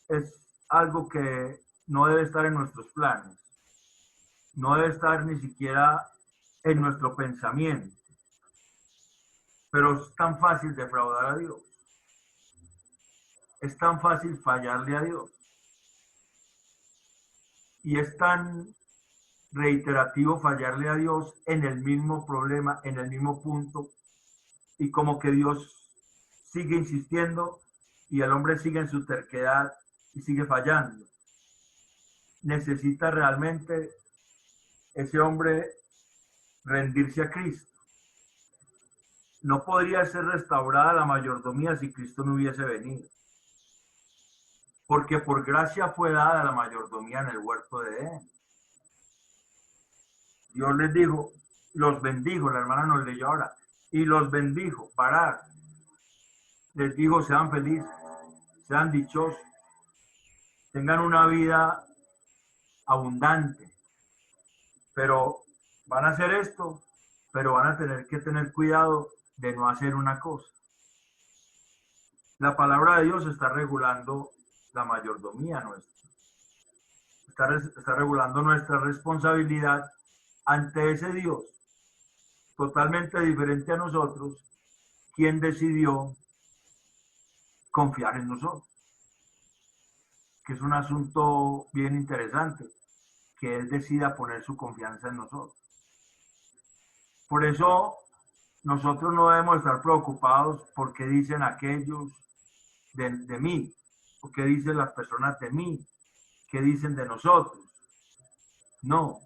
es algo que no debe estar en nuestros planes. No debe estar ni siquiera en nuestro pensamiento. Pero es tan fácil defraudar a Dios. Es tan fácil fallarle a Dios. Y es tan reiterativo fallarle a Dios en el mismo problema, en el mismo punto. Y como que Dios sigue insistiendo y el hombre sigue en su terquedad y sigue fallando. Necesita realmente ese hombre rendirse a Cristo. No podría ser restaurada la mayordomía si Cristo no hubiese venido. Porque por gracia fue dada la mayordomía en el huerto de Edén. Dios les dijo, los bendijo, la hermana nos leyó ahora, y los bendijo, parar. Les dijo, sean felices, sean dichosos, tengan una vida abundante. Pero van a hacer esto, pero van a tener que tener cuidado de no hacer una cosa. La palabra de Dios está regulando la mayordomía nuestra. Está regulando nuestra responsabilidad ante ese Dios totalmente diferente a nosotros, quien decidió confiar en nosotros. Que es un asunto bien interesante, que Él decida poner su confianza en nosotros. Por eso nosotros no debemos estar preocupados por qué dicen aquellos de mí, o qué dicen las personas de mí, qué dicen de nosotros. No,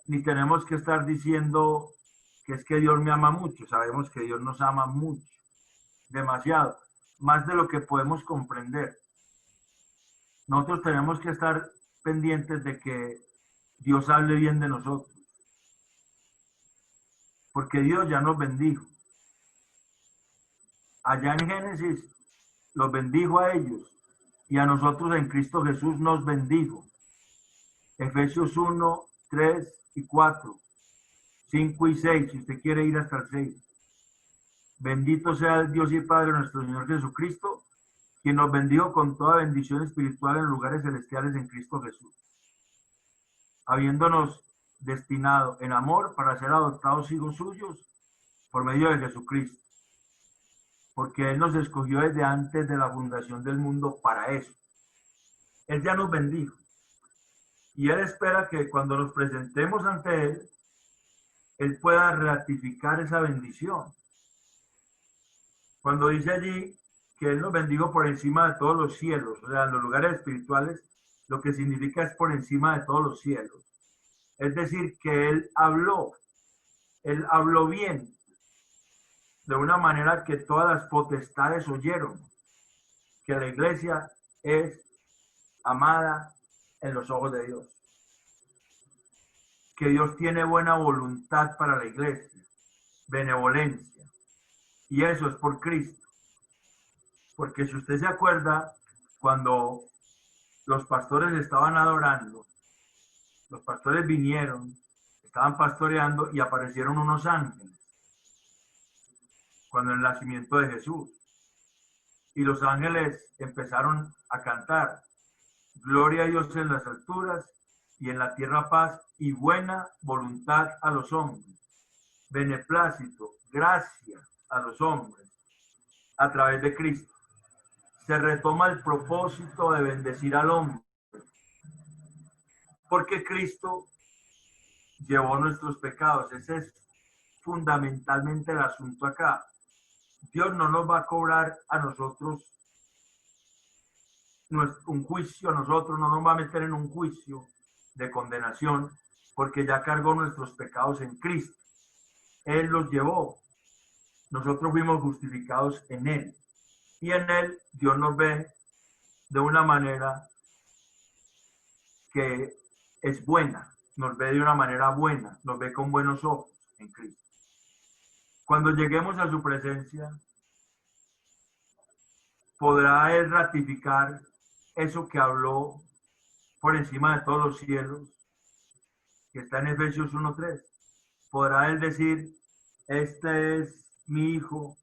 ni tenemos que estar diciendo que es que Dios me ama mucho. Sabemos que Dios nos ama mucho, demasiado, más de lo que podemos comprender. Nosotros tenemos que estar pendientes de que Dios hable bien de nosotros, porque Dios ya nos bendijo. Allá en Génesis los bendijo a ellos y a nosotros en Cristo Jesús nos bendijo. Efesios 1, 3 y 4, 5 y 6, si usted quiere ir hasta el 6. Bendito sea el Dios y Padre nuestro Señor Jesucristo, quien nos bendijo con toda bendición espiritual en lugares celestiales en Cristo Jesús, habiéndonos destinado en amor para ser adoptados hijos suyos por medio de Jesucristo, porque Él nos escogió desde antes de la fundación del mundo para eso. Él ya nos bendijo y Él espera que cuando nos presentemos ante Él, Él pueda ratificar esa bendición. Cuando dice allí que Él nos bendijo por encima de todos los cielos, o sea, en los lugares espirituales, lo que significa es por encima de todos los cielos. Es decir, que Él habló bien, de una manera que todas las potestades oyeron, que la iglesia es amada en los ojos de Dios, que Dios tiene buena voluntad para la iglesia, benevolencia, y eso es por Cristo. Porque si usted se acuerda, cuando los pastores estaban adorando, los pastores vinieron, estaban pastoreando y aparecieron unos ángeles, cuando el nacimiento de Jesús. Y los ángeles empezaron a cantar, gloria a Dios en las alturas y en la tierra paz y buena voluntad a los hombres, beneplácito, gracia a los hombres, a través de Cristo. Se retoma el propósito de bendecir al hombre, porque Cristo llevó nuestros pecados. Ese es fundamentalmente el asunto acá. Dios no nos va a cobrar a nosotros un juicio, a nosotros no nos va a meter en un juicio de condenación, porque ya cargó nuestros pecados en Cristo. Él los llevó. Nosotros fuimos justificados en Él. Y en Él Dios nos ve de una manera que es buena, nos ve de una manera buena, nos ve con buenos ojos en Cristo. Cuando lleguemos a su presencia, podrá Él ratificar eso que habló por encima de todos los cielos, que está en Efesios 1:3. Podrá Él decir, este es mi Hijo,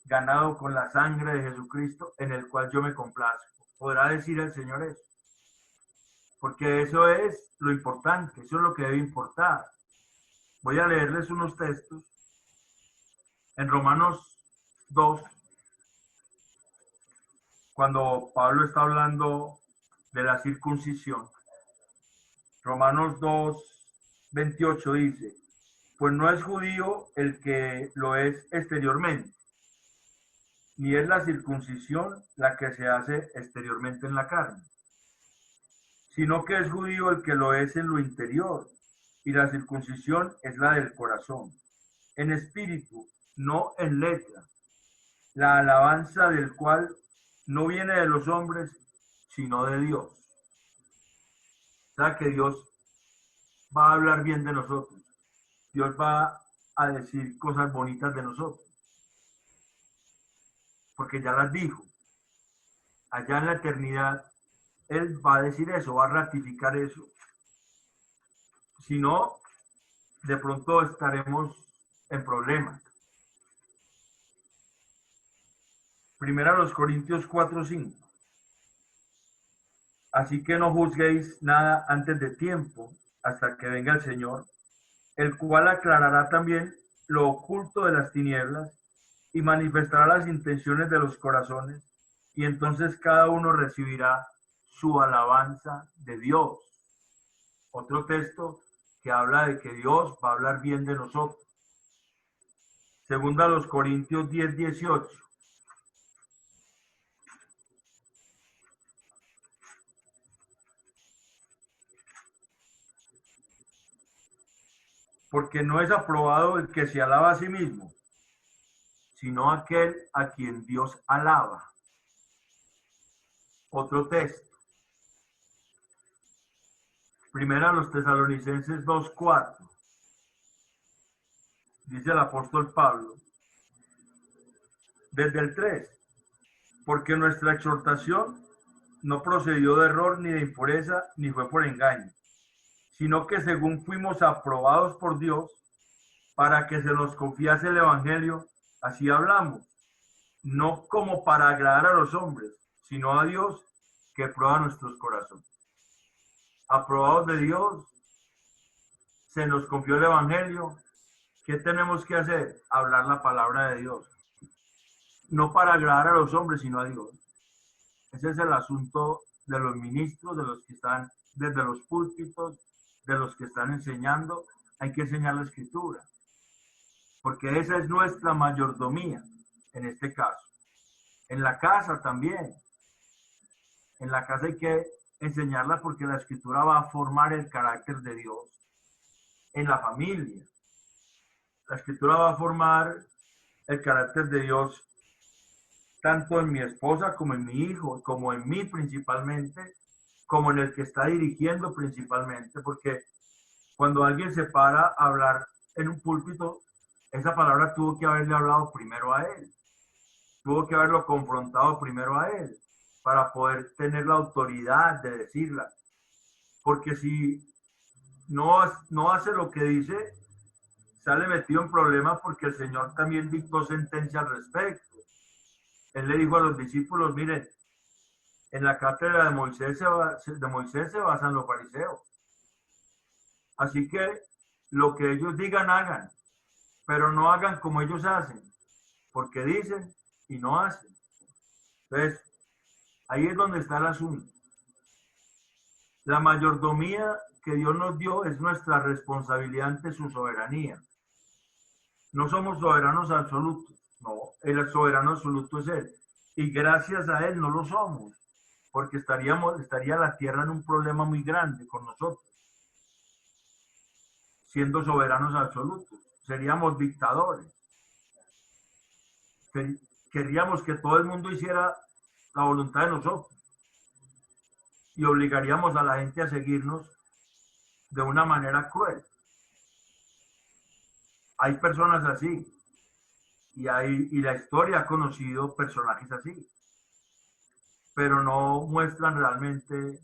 ganado con la sangre de Jesucristo, en el cual yo me complazco. Podrá decir el Señor eso. Porque eso es lo importante, eso es lo que debe importar. Voy a leerles unos textos. En Romanos 2, cuando Pablo está hablando de la circuncisión, Romanos 2, 28 dice, pues no es judío el que lo es exteriormente, ni es la circuncisión la que se hace exteriormente en la carne, sino que es judío el que lo es en lo interior, y la circuncisión es la del corazón, en espíritu, no en letra, la alabanza del cual no viene de los hombres, sino de Dios. O sea que Dios va a hablar bien de nosotros. Dios va a decir cosas bonitas de nosotros. Porque ya las dijo. Allá en la eternidad, Él va a decir eso, va a ratificar eso. Si no, de pronto estaremos en problemas. Primera a los Corintios 4:5. Así que no juzguéis nada antes de tiempo, hasta que venga el Señor, el cual aclarará también lo oculto de las tinieblas y manifestará las intenciones de los corazones, y entonces cada uno recibirá su alabanza de Dios. Otro texto que habla de que Dios va a hablar bien de nosotros. Segunda a los Corintios 10, 18. Porque no es aprobado el que se alaba a sí mismo, sino aquel a quien Dios alaba. Otro texto. Primera a los Tesalonicenses 2:4. Dice el apóstol Pablo, desde el 3, porque nuestra exhortación no procedió de error ni de impureza, ni fue por engaño, sino que según fuimos aprobados por Dios, para que se nos confiase el evangelio, así hablamos, no como para agradar a los hombres, sino a Dios que prueba nuestros corazones. Aprobados de Dios, se nos confió el evangelio. ¿Qué tenemos que hacer? Hablar la palabra de Dios. No para agradar a los hombres, sino a Dios. Ese es el asunto de los ministros, de los que están desde los púlpitos, de los que están enseñando. Hay que enseñar la escritura, porque esa es nuestra mayordomía en este caso. En la casa también. En la casa hay que enseñarla porque la escritura va a formar el carácter de Dios. En la familia, la escritura va a formar el carácter de Dios tanto en mi esposa como en mi hijo, como en mí principalmente, como en el que está dirigiendo principalmente, porque cuando alguien se para a hablar en un púlpito, esa palabra tuvo que haberle hablado primero a él, tuvo que haberlo confrontado primero a él, para poder tener la autoridad de decirla, porque si no hace lo que dice, sale metido en problemas, porque el Señor también dictó sentencia al respecto. Él le dijo a los discípulos, miren, en la cátedra de Moisés se basan los fariseos. Así que lo que ellos digan, hagan, pero no hagan como ellos hacen, porque dicen y no hacen. Entonces, ahí es donde está el asunto. La mayordomía que Dios nos dio es nuestra responsabilidad ante su soberanía. No somos soberanos absolutos. No, el soberano absoluto es Él. Y gracias a Él no lo somos, porque estaría la tierra en un problema muy grande con nosotros, siendo soberanos absolutos. Seríamos dictadores. Querríamos que todo el mundo hiciera la voluntad de nosotros y obligaríamos a la gente a seguirnos de una manera cruel. Hay personas así. Y la historia ha conocido personajes así, pero no muestran realmente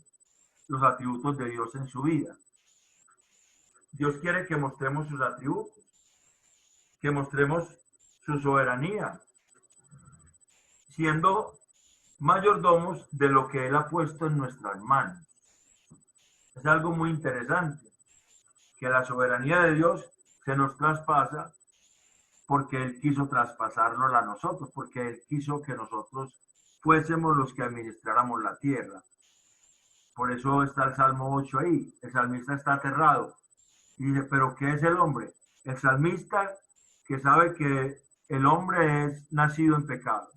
los atributos de Dios en su vida. Dios quiere que mostremos sus atributos, que mostremos su soberanía, siendo mayordomos de lo que Él ha puesto en nuestras manos. Es algo muy interesante, que la soberanía de Dios se nos traspasa porque Él quiso traspasárnosla a nosotros, porque Él quiso que nosotros fuésemos los que administráramos la tierra. Por eso está el Salmo 8 ahí. El salmista está aterrado. Y dice, ¿pero qué es el hombre? El salmista que sabe que el hombre es nacido en pecado,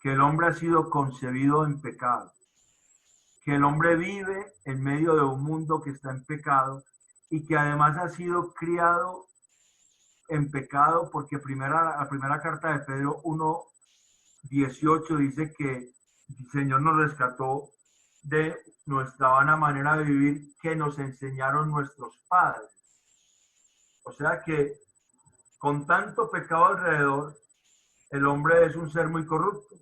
que el hombre ha sido concebido en pecado, que el hombre vive en medio de un mundo que está en pecado y que además ha sido criado en pecado, porque la primera carta de Pedro 1:18 dice que el Señor nos rescató de nuestra vana manera de vivir que nos enseñaron nuestros padres. O sea que con tanto pecado alrededor, el hombre es un ser muy corrupto.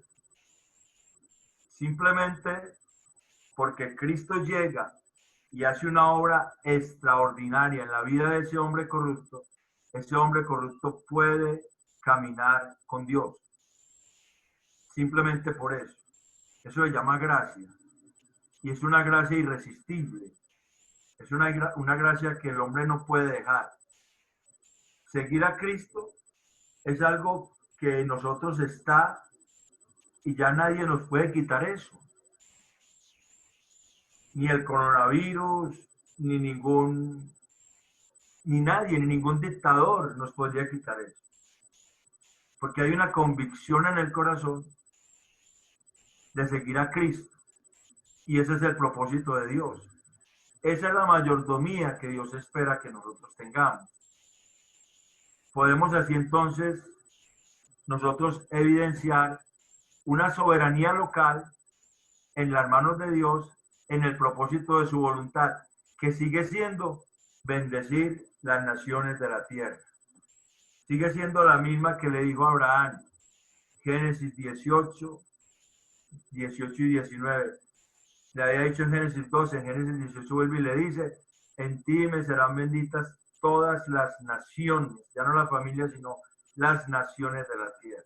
Simplemente porque Cristo llega y hace una obra extraordinaria en la vida de ese hombre corrupto, ese hombre corrupto puede caminar con Dios. Simplemente por eso. Eso se llama gracia. Y es una gracia irresistible. Es una gracia que el hombre no puede dejar. Seguir a Cristo es algo que en nosotros está y ya nadie nos puede quitar eso. Ni el coronavirus, ni ningún dictador nos podría quitar eso. porque hay una convicción en el corazón de seguir a Cristo. Y ese es el propósito de Dios. Esa es la mayordomía que Dios espera que nosotros tengamos. Podemos así entonces nosotros evidenciar una soberanía local en las manos de Dios, en el propósito de su voluntad, que sigue siendo bendecir las naciones de la tierra. Sigue siendo la misma que le dijo a Abraham, Génesis 18 y 19. Le había dicho en Génesis 12, en Génesis 18 vuelve y le dice, en ti me serán benditas todas las naciones, ya no la familia, sino las naciones de la tierra.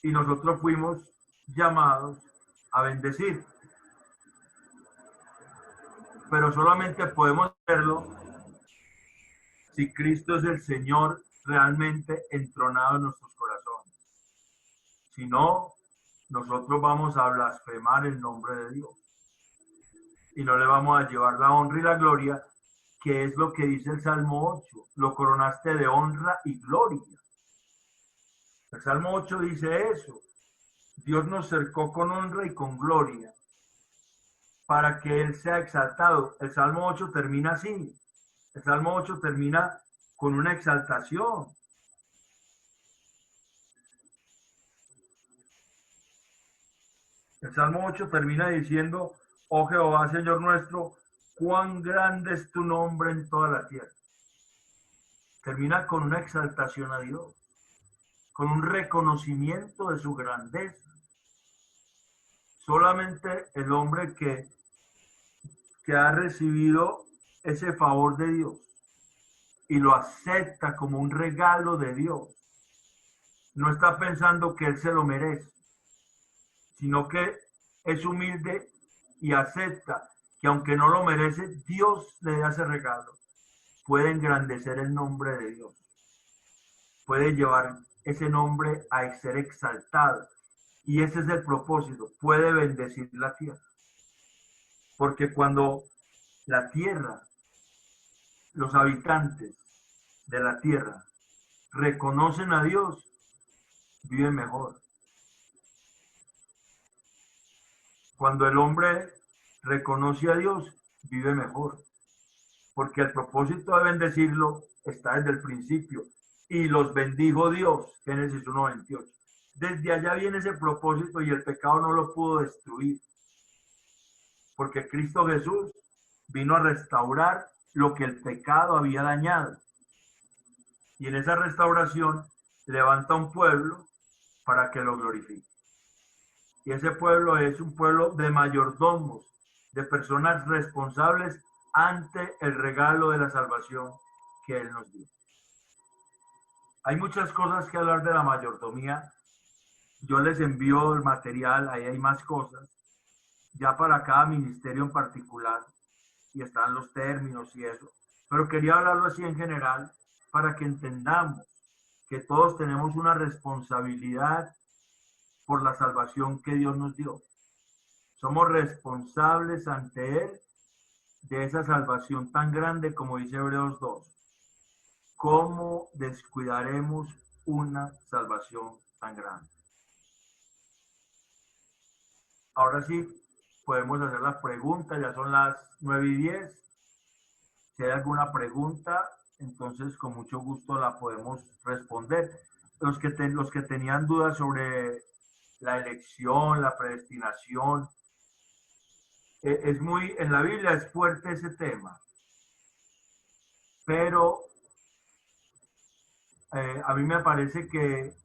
Y nosotros fuimos llamados a bendecir. Pero solamente podemos hacerlo si Cristo es el Señor realmente entronado en nuestros corazones. Si no, nosotros vamos a blasfemar el nombre de Dios. Y no le vamos a llevar la honra y la gloria, que es lo que dice el Salmo 8. Lo coronaste de honra y gloria. El Salmo 8 dice eso. Dios nos cercó con honra y con gloria para que Él sea exaltado. El Salmo 8 termina así. El Salmo 8 termina con una exaltación. El Salmo 8 termina diciendo, oh Jehová, Señor nuestro, cuán grande es tu nombre en toda la tierra. Termina con una exaltación a Dios, con un reconocimiento de su grandeza. Solamente el hombre que ha recibido ese favor de Dios y lo acepta como un regalo de Dios, no está pensando que él se lo merece, sino que es humilde y acepta que aunque no lo merece, Dios le da ese regalo. Puede engrandecer el nombre de Dios. Puede llevar ese nombre a ser exaltado. Y ese es el propósito. Puede bendecir la tierra. Porque cuando la tierra, los habitantes de la tierra reconocen a Dios, viven mejor. Cuando el hombre reconoce a Dios, vive mejor. Porque el propósito de bendecirlo está desde el principio. Y los bendijo Dios, Génesis 1:28. Desde allá viene ese propósito y el pecado no lo pudo destruir. Porque Cristo Jesús vino a restaurar lo que el pecado había dañado. Y en esa restauración levanta un pueblo para que lo glorifique. Y ese pueblo es un pueblo de mayordomos, de personas responsables ante el regalo de la salvación que Él nos dio. Hay muchas cosas que hablar de la mayordomía. Yo les envío el material, ahí hay más cosas, ya para cada ministerio en particular, y están los términos y eso. Pero quería hablarlo así en general para que entendamos que todos tenemos una responsabilidad por la salvación que Dios nos dio. Somos responsables ante Él de esa salvación tan grande como dice Hebreos 2. ¿Cómo descuidaremos una salvación tan grande? Ahora sí, podemos hacer las preguntas, ya son las 9:10. Si hay alguna pregunta, entonces con mucho gusto la podemos responder. Los que tenían dudas sobre la elección, la predestinación, en la Biblia es fuerte ese tema, pero a mí me parece que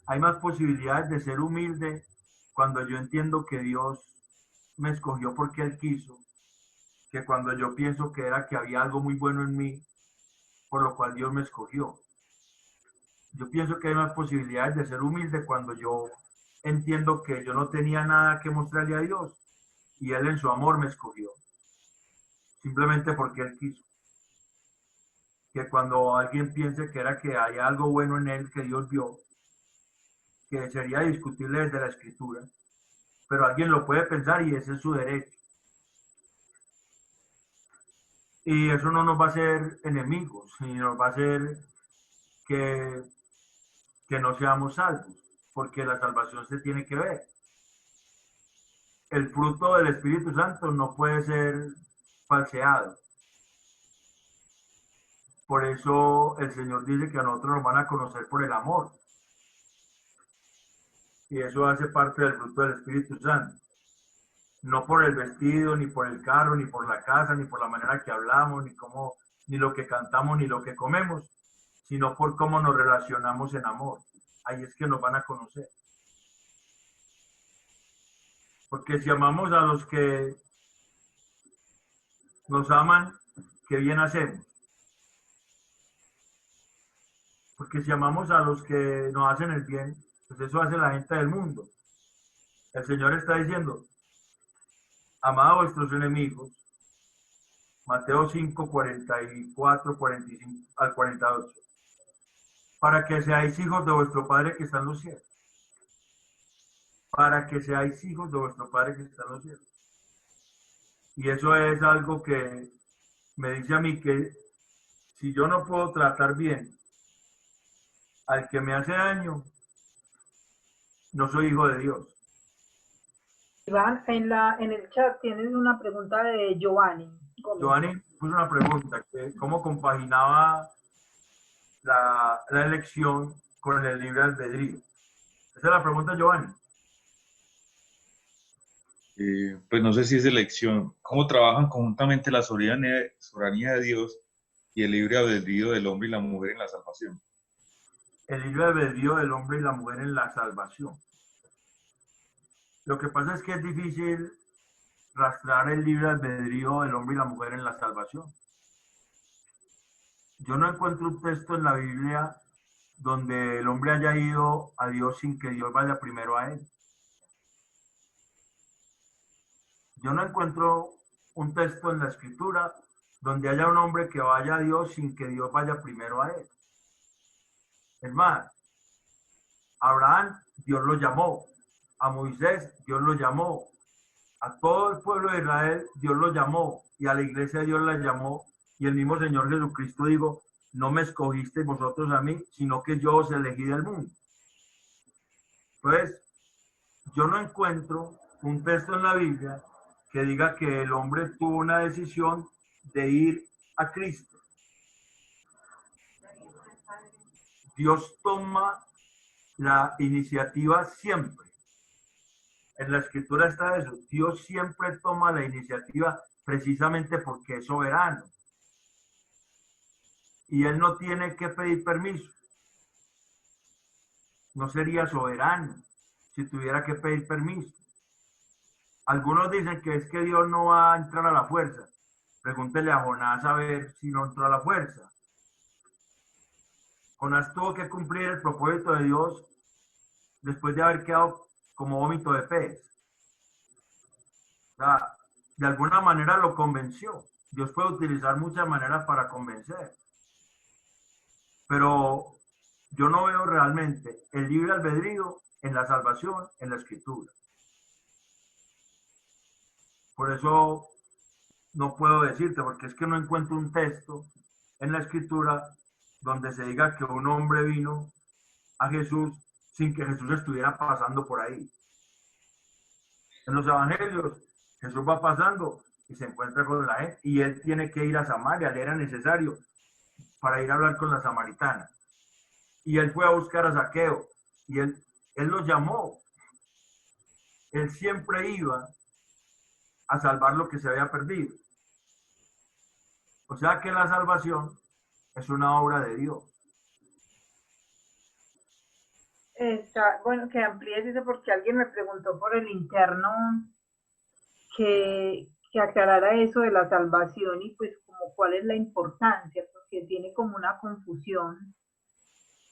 hay más posibilidades de ser humilde cuando yo entiendo que Dios me escogió porque Él quiso, que cuando yo pienso que había algo muy bueno en mí, por lo cual Dios me escogió. Yo pienso que hay más posibilidades de ser humilde cuando yo entiendo que yo no tenía nada que mostrarle a Dios y Él en su amor me escogió, simplemente porque Él quiso. Que cuando alguien piense que hay algo bueno en Él que Dios vio, que sería discutible desde la Escritura, pero alguien lo puede pensar y ese es su derecho. Y eso no nos va a hacer enemigos, sino nos va a hacer que que no seamos salvos, porque la salvación se tiene que ver. El fruto del Espíritu Santo no puede ser falseado. Por eso el Señor dice que a nosotros nos van a conocer por el amor. Y eso hace parte del fruto del Espíritu Santo. No por el vestido, ni por el carro, ni por la casa, ni por la manera que hablamos, ni lo que cantamos, ni lo que comemos, sino por cómo nos relacionamos en amor. Ahí es que nos van a conocer. Porque si amamos a los que nos aman, ¿qué bien hacemos? Porque si amamos a los que nos hacen el bien, pues eso hace la gente del mundo. El Señor está diciendo, amad a vuestros enemigos. Mateo 5, 44, 45 al 48. Para que seáis hijos de vuestro Padre que está en los cielos. Para que seáis hijos de vuestro Padre que está en los cielos. Y eso es algo que me dice a mí que si yo no puedo tratar bien al que me hace daño, no soy hijo de Dios. Iván, en el chat tienes una pregunta de Giovanni. Giovanni puso una pregunta, que cómo compaginaba la elección con el libre albedrío. Esa es la pregunta, Giovanni. Pues no sé si es elección. ¿Cómo trabajan conjuntamente la soberanía de Dios y el libre albedrío del hombre y la mujer en la salvación? El libre albedrío del hombre y la mujer en la salvación. Lo que pasa es que es difícil rastrear el libre albedrío del hombre y la mujer en la salvación. Yo no encuentro un texto en la Biblia donde el hombre haya ido a Dios sin que Dios vaya primero a él. Yo no encuentro un texto en la Escritura donde haya un hombre que vaya a Dios sin que Dios vaya primero a él. Es más, Abraham, Dios lo llamó. A Moisés, Dios lo llamó. A todo el pueblo de Israel, Dios lo llamó. Y a la iglesia, Dios la llamó. Y el mismo Señor Jesucristo dijo, no me escogisteis vosotros a mí, sino que yo os elegí del mundo. Pues, yo no encuentro un texto en la Biblia que diga que el hombre tuvo una decisión de ir a Cristo. Dios toma la iniciativa siempre. En la Escritura está eso. Dios siempre toma la iniciativa precisamente porque es soberano. Y Él no tiene que pedir permiso. No sería soberano si tuviera que pedir permiso. Algunos dicen que es que Dios no va a entrar a la fuerza. Pregúntele a Jonás a ver si no entró a la fuerza. Jonás tuvo que cumplir el propósito de Dios después de haber quedado como vómito de pez. O sea, de alguna manera lo convenció. Dios puede utilizar muchas maneras para convencer. Pero yo no veo realmente el libre albedrío en la salvación, en la Escritura. Por eso no puedo decirte, porque es que no encuentro un texto en la Escritura donde se diga que un hombre vino a Jesús sin que Jesús estuviera pasando por ahí. En los evangelios, Jesús va pasando y se encuentra con la gente y él tiene que ir a Samaria, le era necesario para ir a hablar con la samaritana. Y él fue a buscar a Zaqueo y él lo llamó. Él siempre iba a salvar lo que se había perdido. O sea que la salvación es una obra de Dios. Bueno, que amplíes eso porque alguien me preguntó por el interno que aclarara eso de la salvación y pues como cuál es la importancia, porque tiene como una confusión.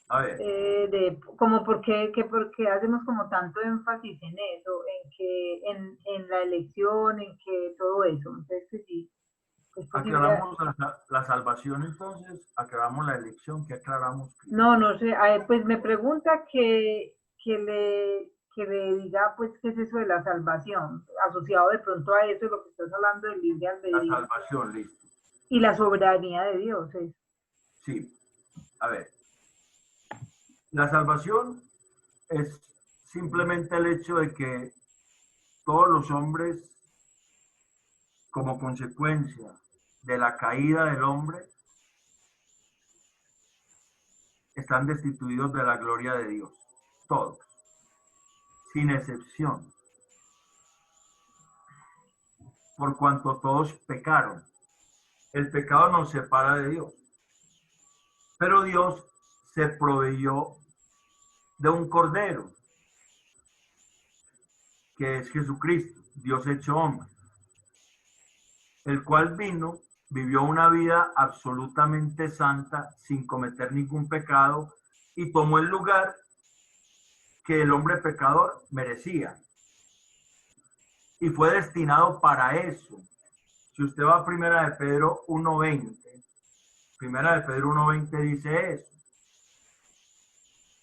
A ver. De como por qué hacemos como tanto énfasis en eso, en que en la elección, en que todo eso. Entonces, que sí. Pues, aclaramos la salvación, entonces, aclaramos la elección, ¿qué aclaramos? No sé, pues me pregunta que le diga, pues, qué es eso de la salvación, asociado de pronto a eso, lo que estás hablando del libre albedrío. La salvación, listo. Y la soberanía de Dios, ¿es? Sí, a ver. La salvación es simplemente el hecho de que todos los hombres, como consecuencia de la caída del hombre, están destituidos de la gloria de Dios. Todos, sin excepción. Por cuanto todos pecaron. El pecado nos separa de Dios. Pero Dios se proveyó de un cordero, que es Jesucristo, Dios hecho hombre, el cual vivió una vida absolutamente santa, sin cometer ningún pecado, y tomó el lugar que el hombre pecador merecía. Y fue destinado para eso. Si usted va a Primera de Pedro 1:20, Primera de Pedro 1:20 dice eso.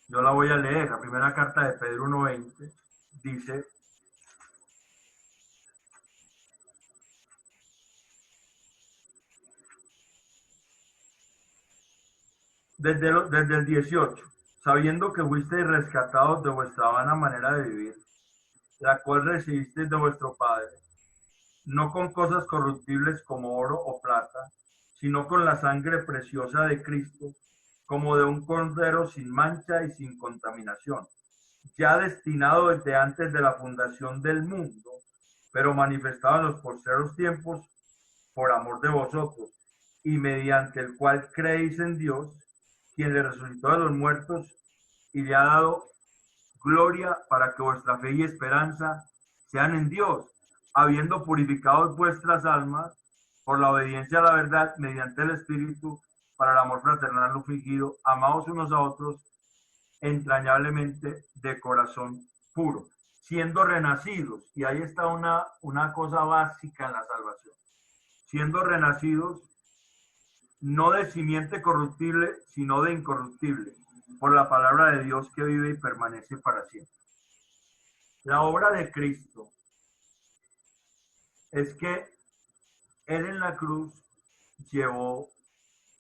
Yo la voy a leer. La primera carta de Pedro 1:20 dice: desde el 18, sabiendo que fuisteis rescatados de vuestra vana manera de vivir, la cual recibisteis de vuestro Padre, no con cosas corruptibles como oro o plata, sino con la sangre preciosa de Cristo, como de un cordero sin mancha y sin contaminación, ya destinado desde antes de la fundación del mundo, pero manifestado en los postreros tiempos por amor de vosotros, y mediante el cual creéis en Dios, quien le resucitó de los muertos y le ha dado gloria, para que vuestra fe y esperanza sean en Dios, habiendo purificado vuestras almas por la obediencia a la verdad mediante el Espíritu, para el amor fraternal no fingido, amados unos a otros entrañablemente de corazón puro, siendo renacidos. Y ahí está una cosa básica en la salvación: siendo renacidos no de simiente corruptible, sino de incorruptible, por la palabra de Dios que vive y permanece para siempre. La obra de Cristo es que Él en la cruz llevó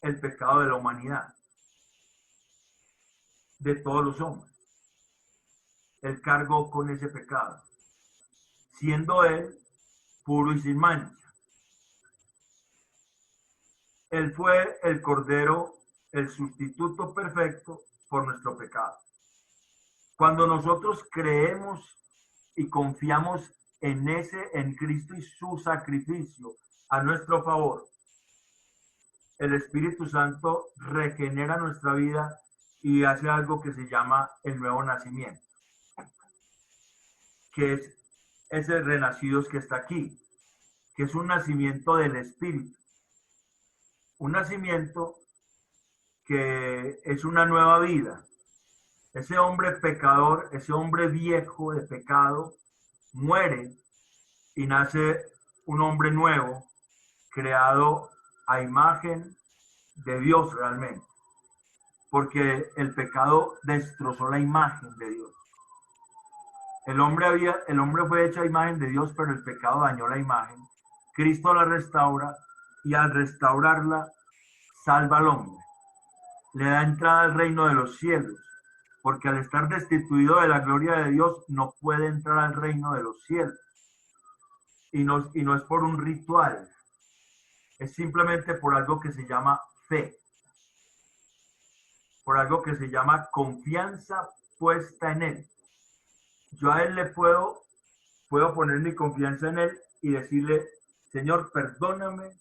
el pecado de la humanidad, de todos los hombres. Él cargó con ese pecado, siendo Él puro y sin mancha. Él fue el Cordero, el sustituto perfecto por nuestro pecado. Cuando nosotros creemos y confiamos en Cristo y su sacrificio a nuestro favor, el Espíritu Santo regenera nuestra vida y hace algo que se llama el nuevo nacimiento, que es ese renacidos que está aquí, que es un nacimiento del Espíritu, un nacimiento que es una nueva vida. Ese hombre pecador, ese hombre viejo de pecado, muere y nace un hombre nuevo, creado a imagen de Dios realmente, porque el pecado destrozó la imagen de Dios. El hombre fue hecho a imagen de Dios, pero el pecado dañó la imagen. Cristo la restaura y al restaurarla salva al hombre. Le da entrada al reino de los cielos, porque al estar destituido de la gloria de Dios no puede entrar al reino de los cielos. Y no es por un ritual, es simplemente por algo que se llama fe, por algo que se llama confianza puesta en Él. Yo a Él le puedo poner mi confianza en Él y decirle: Señor, perdóname,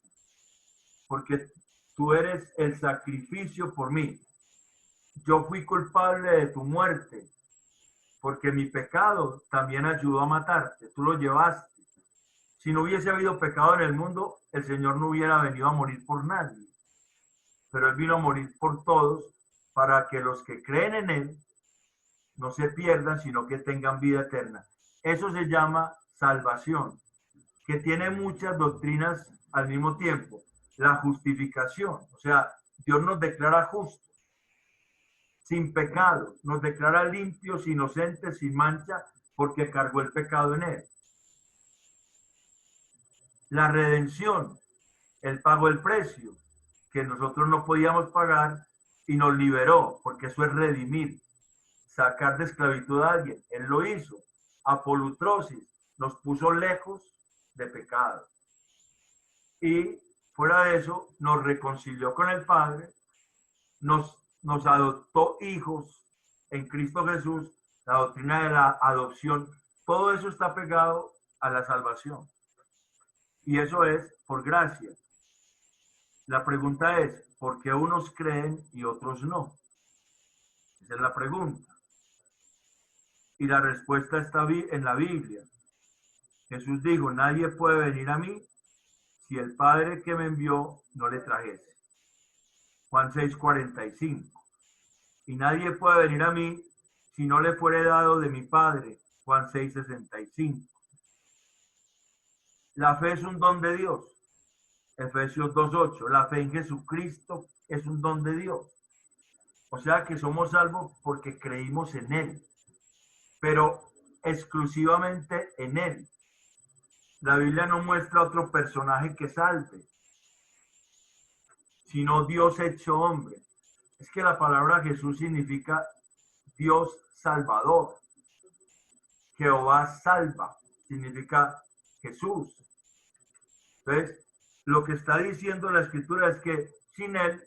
porque tú eres el sacrificio por mí. Yo fui culpable de tu muerte, porque mi pecado también ayudó a matarte, tú lo llevaste. Si no hubiese habido pecado en el mundo, el Señor no hubiera venido a morir por nadie. Pero Él vino a morir por todos, para que los que creen en Él no se pierdan, sino que tengan vida eterna. Eso se llama salvación, que tiene muchas doctrinas al mismo tiempo. La justificación, o sea, Dios nos declara justos, sin pecado, nos declara limpios, inocentes, sin mancha, porque cargó el pecado en Él. La redención, Él pagó el precio que nosotros no podíamos pagar y nos liberó, porque eso es redimir. sacar de esclavitud a alguien. Él lo hizo. Apolutrosis, nos puso lejos de pecado. Y fuera de eso, nos reconcilió con el Padre, nos adoptó hijos en Cristo Jesús, la doctrina de la adopción. Todo eso está pegado a la salvación. Y eso es por gracia. La pregunta es, ¿por qué unos creen y otros no? Esa es la pregunta. Y la respuesta está en la Biblia. Jesús dijo, nadie puede venir a mí si el Padre que me envió no le trajese. Juan 6:45. Y nadie puede venir a mí si no le fuere dado de mi Padre. Juan 6:65. La fe es un don de Dios. Efesios 2:8. La fe en Jesucristo es un don de Dios. O sea que somos salvos porque creímos en Él, pero exclusivamente en Él. La Biblia no muestra otro personaje que salve, sino Dios hecho hombre. Es que la palabra Jesús significa Dios salvador. Jehová salva, significa Jesús. Entonces, lo que está diciendo la Escritura es que sin Él,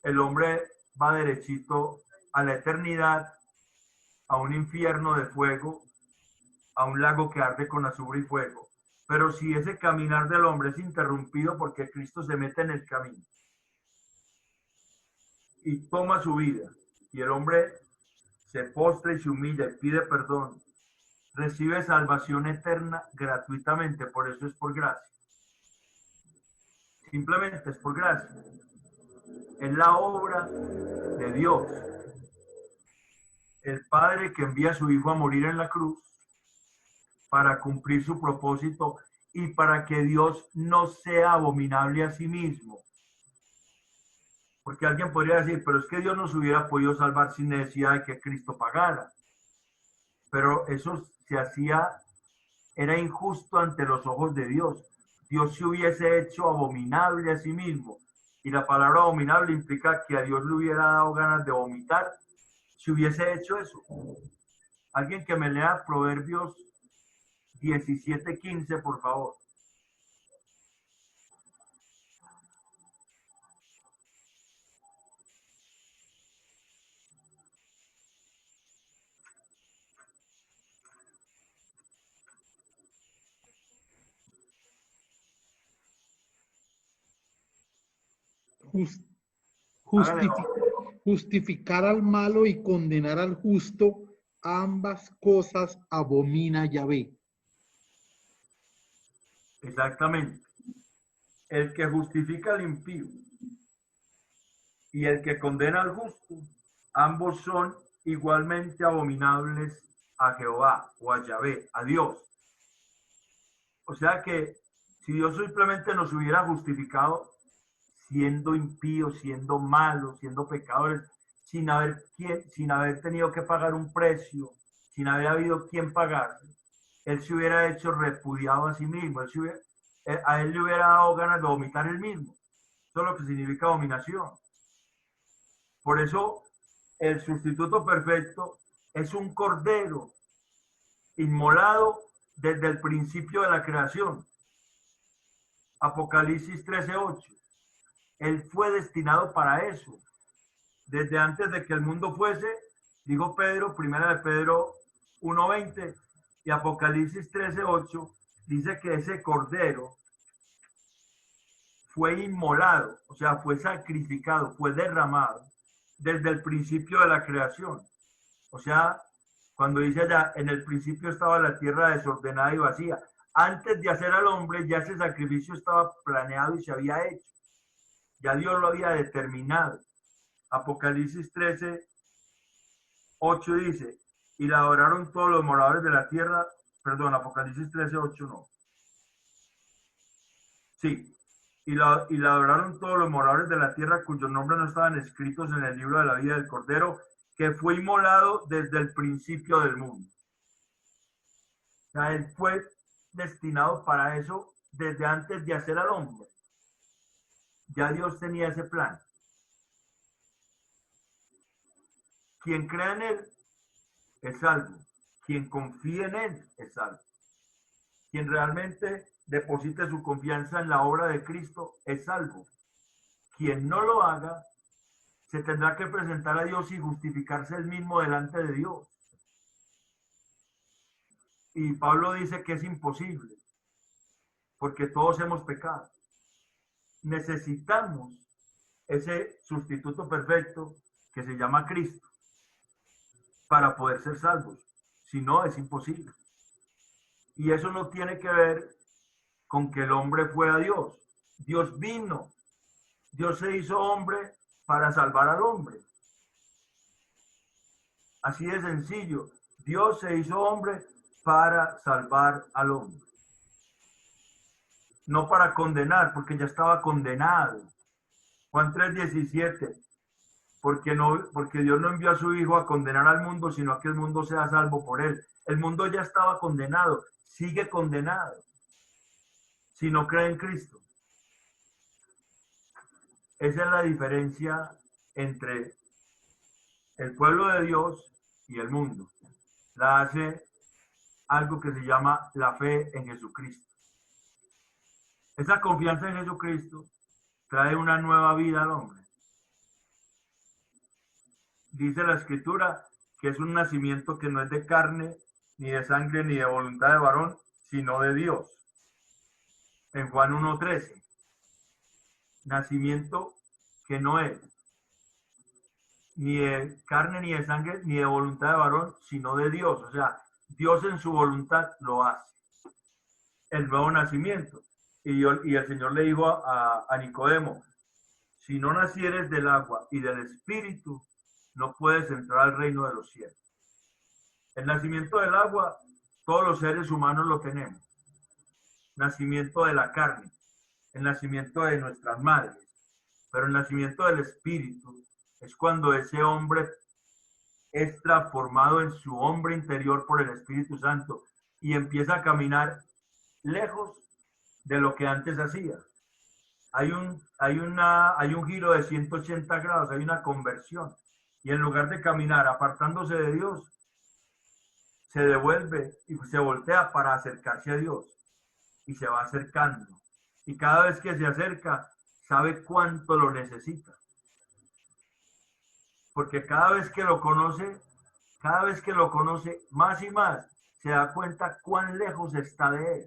el hombre va derechito a la eternidad, a un infierno de fuego, a un lago que arde con azufre y fuego. Pero si ese caminar del hombre es interrumpido porque Cristo se mete en el camino y toma su vida, y el hombre se postra y se humilla y pide perdón, recibe salvación eterna gratuitamente. Por eso es por gracia. Simplemente es por gracia. Es la obra de Dios. El Padre que envía a su Hijo a morir en la cruz para cumplir su propósito y para que Dios no sea abominable a sí mismo. Porque alguien podría decir, pero es que Dios nos hubiera podido salvar sin necesidad de que Cristo pagara. Pero eso se hacía, era injusto ante los ojos de Dios. Dios se hubiese hecho abominable a sí mismo. Y la palabra abominable implica que a Dios le hubiera dado ganas de vomitar si hubiese hecho eso. Alguien que me lea Proverbios 17:15, por favor. Justificar al malo y condenar al justo, ambas cosas abomina Yahvé. Exactamente. El que justifica al impío y el que condena al justo, ambos son igualmente abominables a Jehová o a Yahvé, a Dios. O sea que si Dios simplemente nos hubiera justificado siendo impíos, siendo malos, siendo pecadores, sin haber tenido que pagar un precio, sin haber habido quien pagar, Él se hubiera hecho repudiado a sí mismo, a Él le hubiera dado ganas de vomitar él mismo. Eso es lo que significa dominación. Por eso el sustituto perfecto es un cordero inmolado desde el principio de la creación. Apocalipsis 13:8. Él fue destinado para eso. Desde antes de que el mundo fuese, dijo Pedro, primera de Pedro 1:20, y Apocalipsis 13:8 dice que ese cordero fue inmolado, o sea, fue sacrificado, fue derramado desde el principio de la creación. O sea, cuando dice allá, en el principio estaba la tierra desordenada y vacía. Antes de hacer al hombre, ya ese sacrificio estaba planeado y se había hecho. Ya Dios lo había determinado. Apocalipsis 13:8 dice, y la adoraron todos los moradores de la tierra. Perdón, Apocalipsis 13:8 no. Sí. Y la adoraron todos los moradores de la tierra cuyos nombres no estaban escritos en el libro de la vida del Cordero, que fue inmolado desde el principio del mundo. O sea, Él fue destinado para eso desde antes de hacer al hombre. Ya Dios tenía ese plan. Quien crea en Él es salvo. Quien confía en Él es salvo. Quien realmente deposite su confianza en la obra de Cristo es salvo. Quien no lo haga, se tendrá que presentar a Dios y justificarse él mismo delante de Dios. Y Pablo dice que es imposible, porque todos hemos pecado. Necesitamos ese sustituto perfecto que se llama Cristo para poder ser salvos. Si no, es imposible. Y eso no tiene que ver con que el hombre fue a Dios. Dios vino. Dios se hizo hombre para salvar al hombre. Así de sencillo. Dios se hizo hombre para salvar al hombre. No para condenar, porque ya estaba condenado. Juan 3:17. Porque Dios no envió a su Hijo a condenar al mundo, sino a que el mundo sea salvo por él. El mundo ya estaba condenado, sigue condenado, si no cree en Cristo. Esa es la diferencia entre el pueblo de Dios y el mundo. La hace algo que se llama la fe en Jesucristo. Esa confianza en Jesucristo trae una nueva vida al hombre. Dice la Escritura que es un nacimiento que no es de carne, ni de sangre, ni de voluntad de varón, sino de Dios. En Juan 1:13. Nacimiento que no es ni de carne, ni de sangre, ni de voluntad de varón, sino de Dios. O sea, Dios en su voluntad lo hace. El nuevo nacimiento. Y el Señor le dijo a Nicodemo, si no nacieres del agua y del Espíritu, no puedes entrar al reino de los cielos. El nacimiento del agua, todos los seres humanos lo tenemos. Nacimiento de la carne, el nacimiento de nuestras madres. Pero el nacimiento del Espíritu es cuando ese hombre es transformado en su hombre interior por el Espíritu Santo y empieza a caminar lejos de lo que antes hacía. Hay un giro de 180 grados, hay una conversión. Y en lugar de caminar apartándose de Dios, se devuelve y se voltea para acercarse a Dios. Y se va acercando. Y cada vez que se acerca, sabe cuánto lo necesita. Porque cada vez que lo conoce más y más, se da cuenta cuán lejos está de él.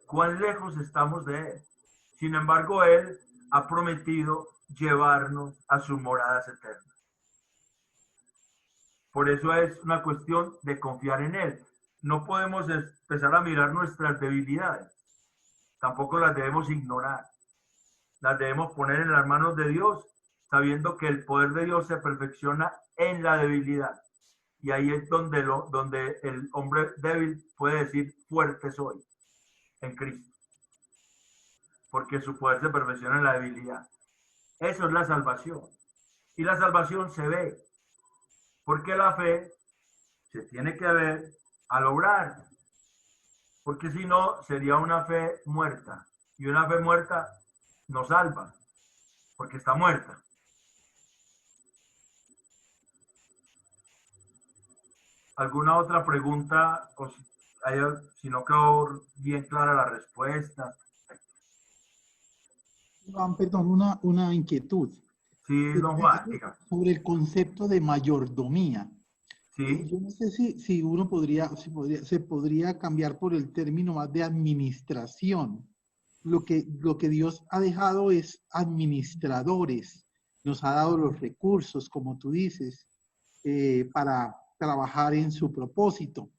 Cuán lejos estamos de él. Sin embargo, él ha prometido llevarnos a sus moradas eternas. Por eso es una cuestión de confiar en él. No podemos empezar a mirar nuestras debilidades. Tampoco las debemos ignorar. Las debemos poner en las manos de Dios, sabiendo que el poder de Dios se perfecciona en la debilidad. Y ahí es donde el hombre débil puede decir, fuerte soy en Cristo. Porque su poder se perfecciona en la debilidad. Eso es la salvación. Y la salvación se ve. Porque la fe se tiene que ver al obrar. Porque si no, sería una fe muerta. Y una fe muerta no salva. Porque está muerta. ¿Alguna otra pregunta? O si no quedó bien clara la respuesta. Perdón, una inquietud. Sí, don Juan, diga. Sobre el concepto de mayordomía. Sí. Yo no sé si uno se podría cambiar por el término más de administración. Lo que Dios ha dejado es administradores. Nos ha dado los recursos, como tú dices, para trabajar en su propósito.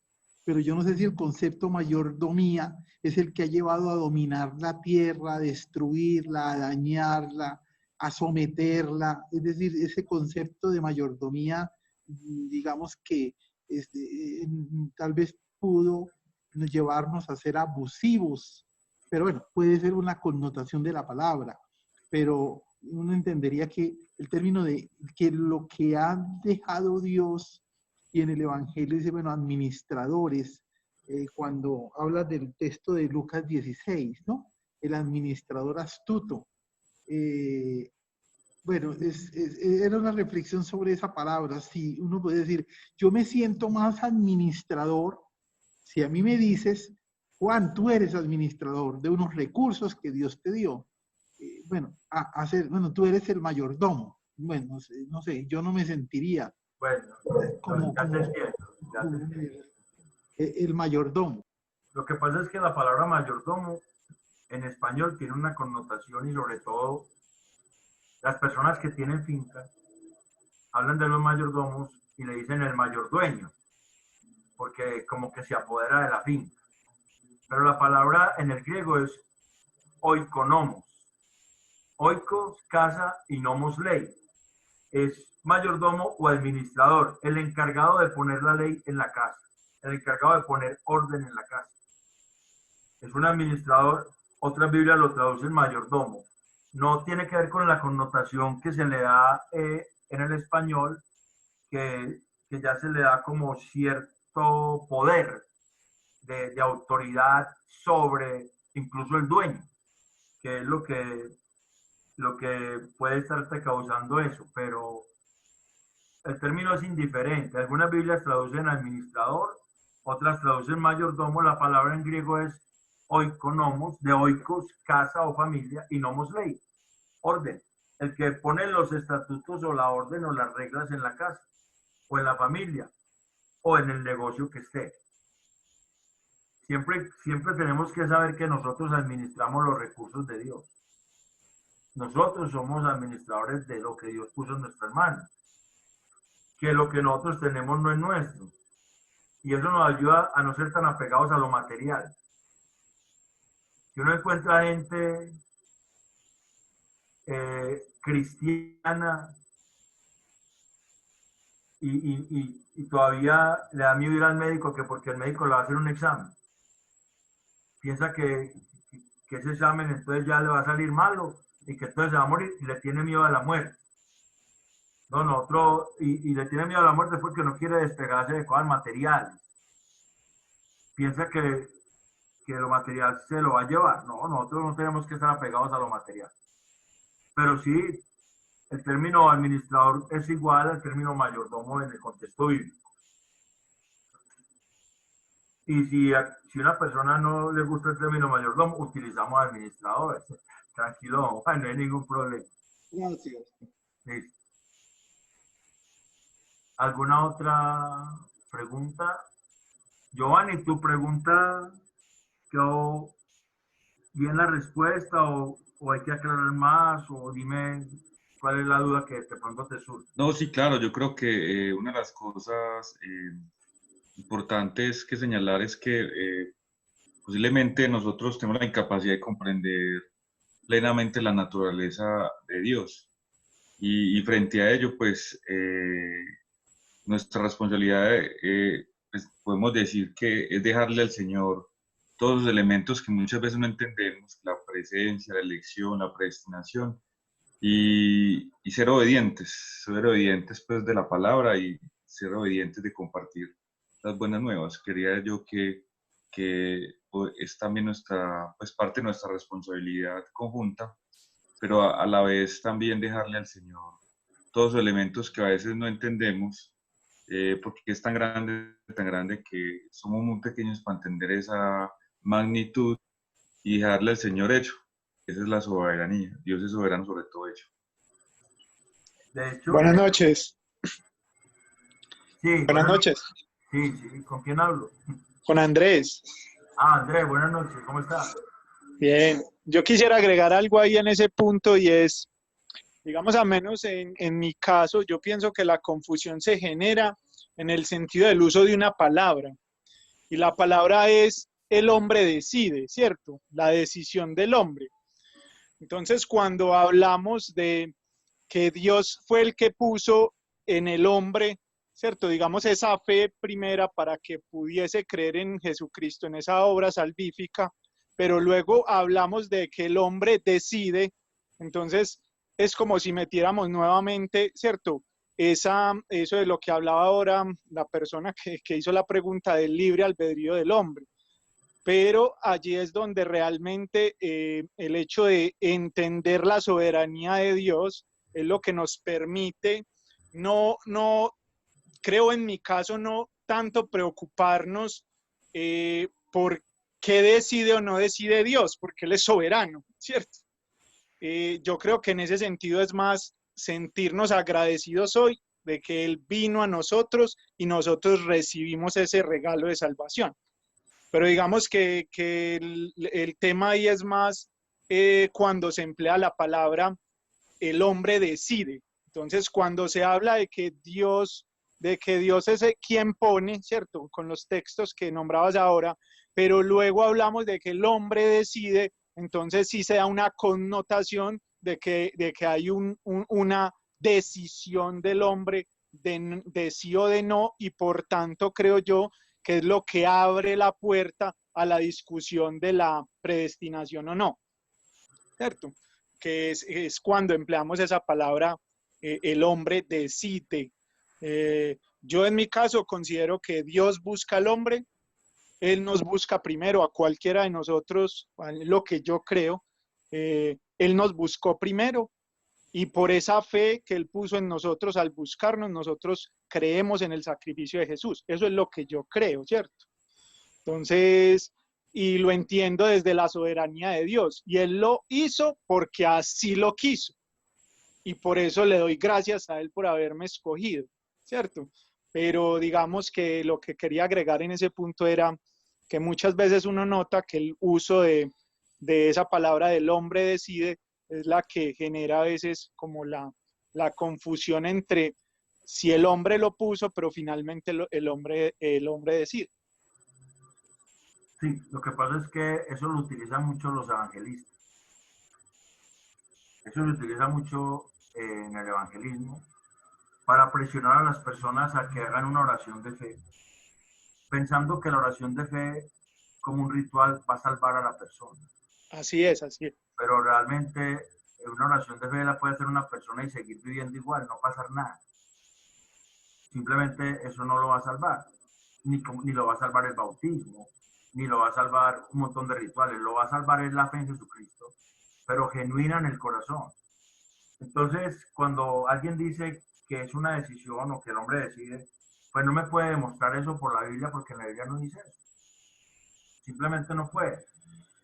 Pero yo no sé si el concepto mayordomía es el que ha llevado a dominar la tierra, a destruirla, a dañarla, a someterla. Es decir, ese concepto de mayordomía, digamos que tal vez pudo llevarnos a ser abusivos. Pero bueno, puede ser una connotación de la palabra. Pero uno entendería que el término de que lo que ha dejado Dios, y en el Evangelio dice, bueno, administradores, cuando habla del texto de Lucas 16, ¿no? El administrador astuto. Bueno, era una reflexión sobre esa palabra. Sí, uno puede decir, yo me siento más administrador. Si a mí me dices, Juan, tú eres administrador de unos recursos que Dios te dio. Bueno, bueno, tú eres el mayordomo. Bueno, no sé, yo no me sentiría Bueno, como, ya te como, entiendo, ya te como entiendo. el mayordomo. Lo que pasa es que la palabra mayordomo en español tiene una connotación y sobre todo las personas que tienen finca hablan de los mayordomos y le dicen el mayordueño, porque como que se apodera de la finca. Pero la palabra en el griego es oikonomos. Oikos, casa, y nomos, ley. Es mayordomo o administrador, el encargado de poner la ley en la casa, el encargado de poner orden en la casa. Es un administrador, otras Biblias lo traducen mayordomo. No tiene que ver con la connotación que se le da en el español, que ya se le da como cierto poder de autoridad sobre incluso el dueño, que es lo que puede estarte causando eso, pero el término es indiferente. Algunas Biblias traducen administrador, otras traducen mayordomo. La palabra en griego es oikonomos, de oikos, casa o familia, y nomos, ley, orden. El que pone los estatutos o la orden o las reglas en la casa, o en la familia, o en el negocio que esté. Siempre tenemos que saber que nosotros administramos los recursos de Dios. Nosotros somos administradores de lo que Dios puso en nuestras manos. Que lo que nosotros tenemos no es nuestro. Y eso nos ayuda a no ser tan apegados a lo material. Si uno encuentra gente cristiana y todavía le da miedo ir al médico, que porque el médico le va a hacer un examen. Piensa que ese examen entonces ya le va a salir malo y que entonces se va a morir y le tiene miedo a la muerte. Y le tiene miedo a la muerte porque no quiere despegarse de cosas materiales. Piensa que lo material se lo va a llevar. No, nosotros no tenemos que estar apegados a lo material. Pero sí, el término administrador es igual al término mayordomo en el contexto bíblico. Y si una persona no le gusta el término mayordomo, utilizamos administradores. Tranquilo, no hay ningún problema. Gracias. ¿Listo? ¿Alguna otra pregunta? Giovanni, ¿tu pregunta quedó bien la respuesta o hay que aclarar más? O dime cuál es la duda que de pronto te surge. No, sí, claro, yo creo que una de las cosas importantes que señalar es que posiblemente nosotros tenemos la incapacidad de comprender plenamente la naturaleza de Dios. Y frente a ello, pues nuestra responsabilidad, pues, podemos decir que es dejarle al Señor todos los elementos que muchas veces no entendemos, la presencia, la elección, la predestinación, y ser obedientes pues de la palabra y ser obedientes de compartir las buenas nuevas. Quería yo que es también pues parte de nuestra responsabilidad conjunta, pero a la vez también dejarle al Señor todos los elementos que a veces no entendemos, porque es tan grande que somos muy pequeños para entender esa magnitud y dejarle al Señor hecho. Esa es la soberanía. Dios es soberano sobre todo hecho. De hecho, buenas noches. Sí, buenas noches. Sí, ¿con quién hablo? Con Andrés. Andrés, buenas noches, ¿cómo estás? Bien, yo quisiera agregar algo ahí en ese punto y es, digamos, al menos en mi caso, yo pienso que la confusión se genera en el sentido del uso de una palabra. Y la palabra es el hombre decide, ¿cierto? La decisión del hombre. Entonces, cuando hablamos de que Dios fue el que puso en el hombre, ¿cierto? Digamos, esa fe primera para que pudiese creer en Jesucristo, en esa obra salvífica, pero luego hablamos de que el hombre decide, entonces es como si metiéramos nuevamente, ¿cierto? Eso de lo que hablaba ahora la persona que hizo la pregunta del libre albedrío del hombre. Pero allí es donde realmente el hecho de entender la soberanía de Dios es lo que nos permite no creo en mi caso, no tanto preocuparnos por qué decide o no decide Dios, porque Él es soberano, ¿cierto? Yo creo que en ese sentido es más sentirnos agradecidos hoy de que Él vino a nosotros y nosotros recibimos ese regalo de salvación. Pero digamos que el tema ahí es más cuando se emplea la palabra el hombre decide. Entonces, cuando se habla de que Dios es quien pone, ¿cierto? Con los textos que nombrabas ahora, pero luego hablamos de que el hombre decide, entonces sí se da una connotación de que hay una decisión del hombre de sí o de no, y por tanto creo yo que es lo que abre la puerta a la discusión de la predestinación o no, ¿cierto? Que es cuando empleamos esa palabra, el hombre decide. Yo en mi caso considero que Dios busca al hombre, Él nos busca primero a cualquiera de nosotros, lo que yo creo, Él nos buscó primero, y por esa fe que Él puso en nosotros al buscarnos, nosotros creemos en el sacrificio de Jesús. Eso es lo que yo creo, ¿cierto? Entonces, y lo entiendo desde la soberanía de Dios, y Él lo hizo porque así lo quiso, y por eso le doy gracias a Él por haberme escogido, ¿cierto? Pero digamos que lo que quería agregar en ese punto era que muchas veces uno nota que el uso de esa palabra del hombre decide es la que genera a veces como la confusión entre si el hombre lo puso, pero finalmente el hombre decide. Sí, lo que pasa es que eso lo utilizan mucho los evangelistas. Eso lo utiliza mucho en el evangelismo para presionar a las personas a que hagan una oración de fe, pensando que la oración de fe como un ritual va a salvar a la persona. Así es, así es. Pero realmente una oración de fe la puede hacer una persona y seguir viviendo igual, no pasar nada. Simplemente eso no lo va a salvar, ni lo va a salvar el bautismo, ni lo va a salvar un montón de rituales, lo va a salvar es la fe en Jesucristo, pero genuina en el corazón. Entonces, cuando alguien dice que es una decisión o que el hombre decide, pues no me puede demostrar eso por la Biblia, porque en la Biblia no dice eso. Simplemente no puede.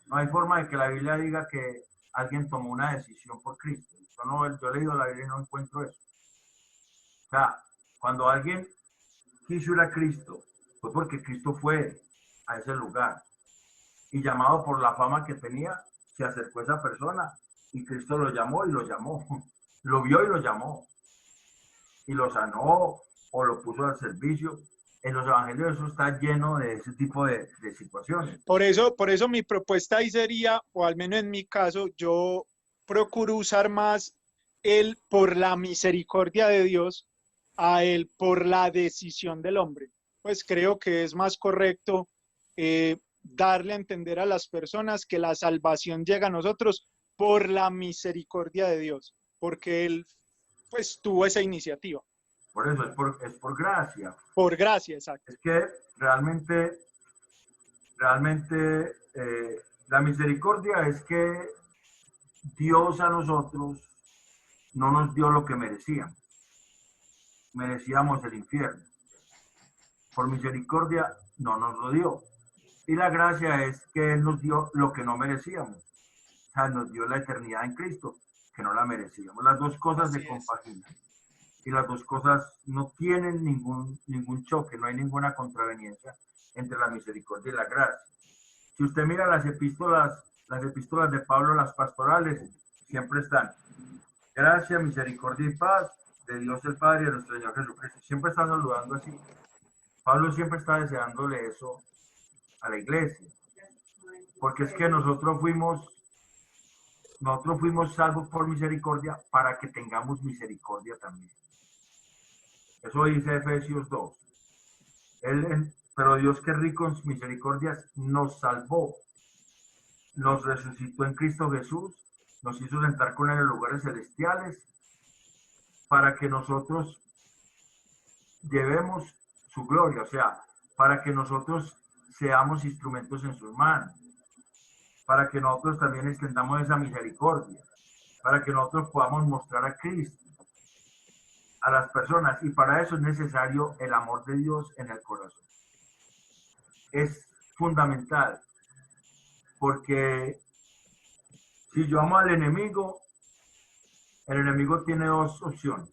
No hay forma de que la Biblia diga que alguien tomó una decisión por Cristo. Yo he leído la Biblia y no encuentro eso. O sea, cuando alguien quiso ir a Cristo, fue porque Cristo fue a ese lugar. Y llamado por la fama que tenía, se acercó a esa persona y Cristo lo llamó y lo llamó. Lo vio y lo llamó. Y lo sanó o lo puso al servicio. En los evangelios eso está lleno de ese tipo de situaciones. Por eso mi propuesta ahí sería, o al menos en mi caso, yo procuro usar más el por la misericordia de Dios a el por la decisión del hombre. Pues creo que es más correcto darle a entender a las personas que la salvación llega a nosotros por la misericordia de Dios, porque Él pues tuvo esa iniciativa. Por eso, es por gracia. Por gracia, exacto. Es que realmente la misericordia es que Dios a nosotros no nos dio lo que merecíamos. Merecíamos el infierno. Por misericordia no nos lo dio. Y la gracia es que Él nos dio lo que no merecíamos. O sea, nos dio la eternidad en Cristo, que no la merecíamos. Las dos cosas se compaginan. Y las dos cosas no tienen ningún choque, no hay ninguna contraveniencia entre la misericordia y la gracia. Si usted mira las epístolas de Pablo, las pastorales, siempre están gracia, misericordia y paz de Dios el Padre y de nuestro Señor Jesucristo. Siempre está saludando así. Pablo siempre está deseándole eso a la iglesia, porque es que nosotros fuimos salvos por misericordia para que tengamos misericordia también. Eso dice Efesios 2. Pero Dios, que es rico en misericordias, nos salvó, nos resucitó en Cristo Jesús, nos hizo sentar con Él en lugares celestiales, para que nosotros llevemos su gloria, o sea, para que nosotros seamos instrumentos en sus manos, para que nosotros también extendamos esa misericordia. para que nosotros podamos mostrar a Cristo a las personas, y para eso es necesario el amor de Dios en el corazón. Es fundamental, porque si yo amo al enemigo, el enemigo tiene dos opciones: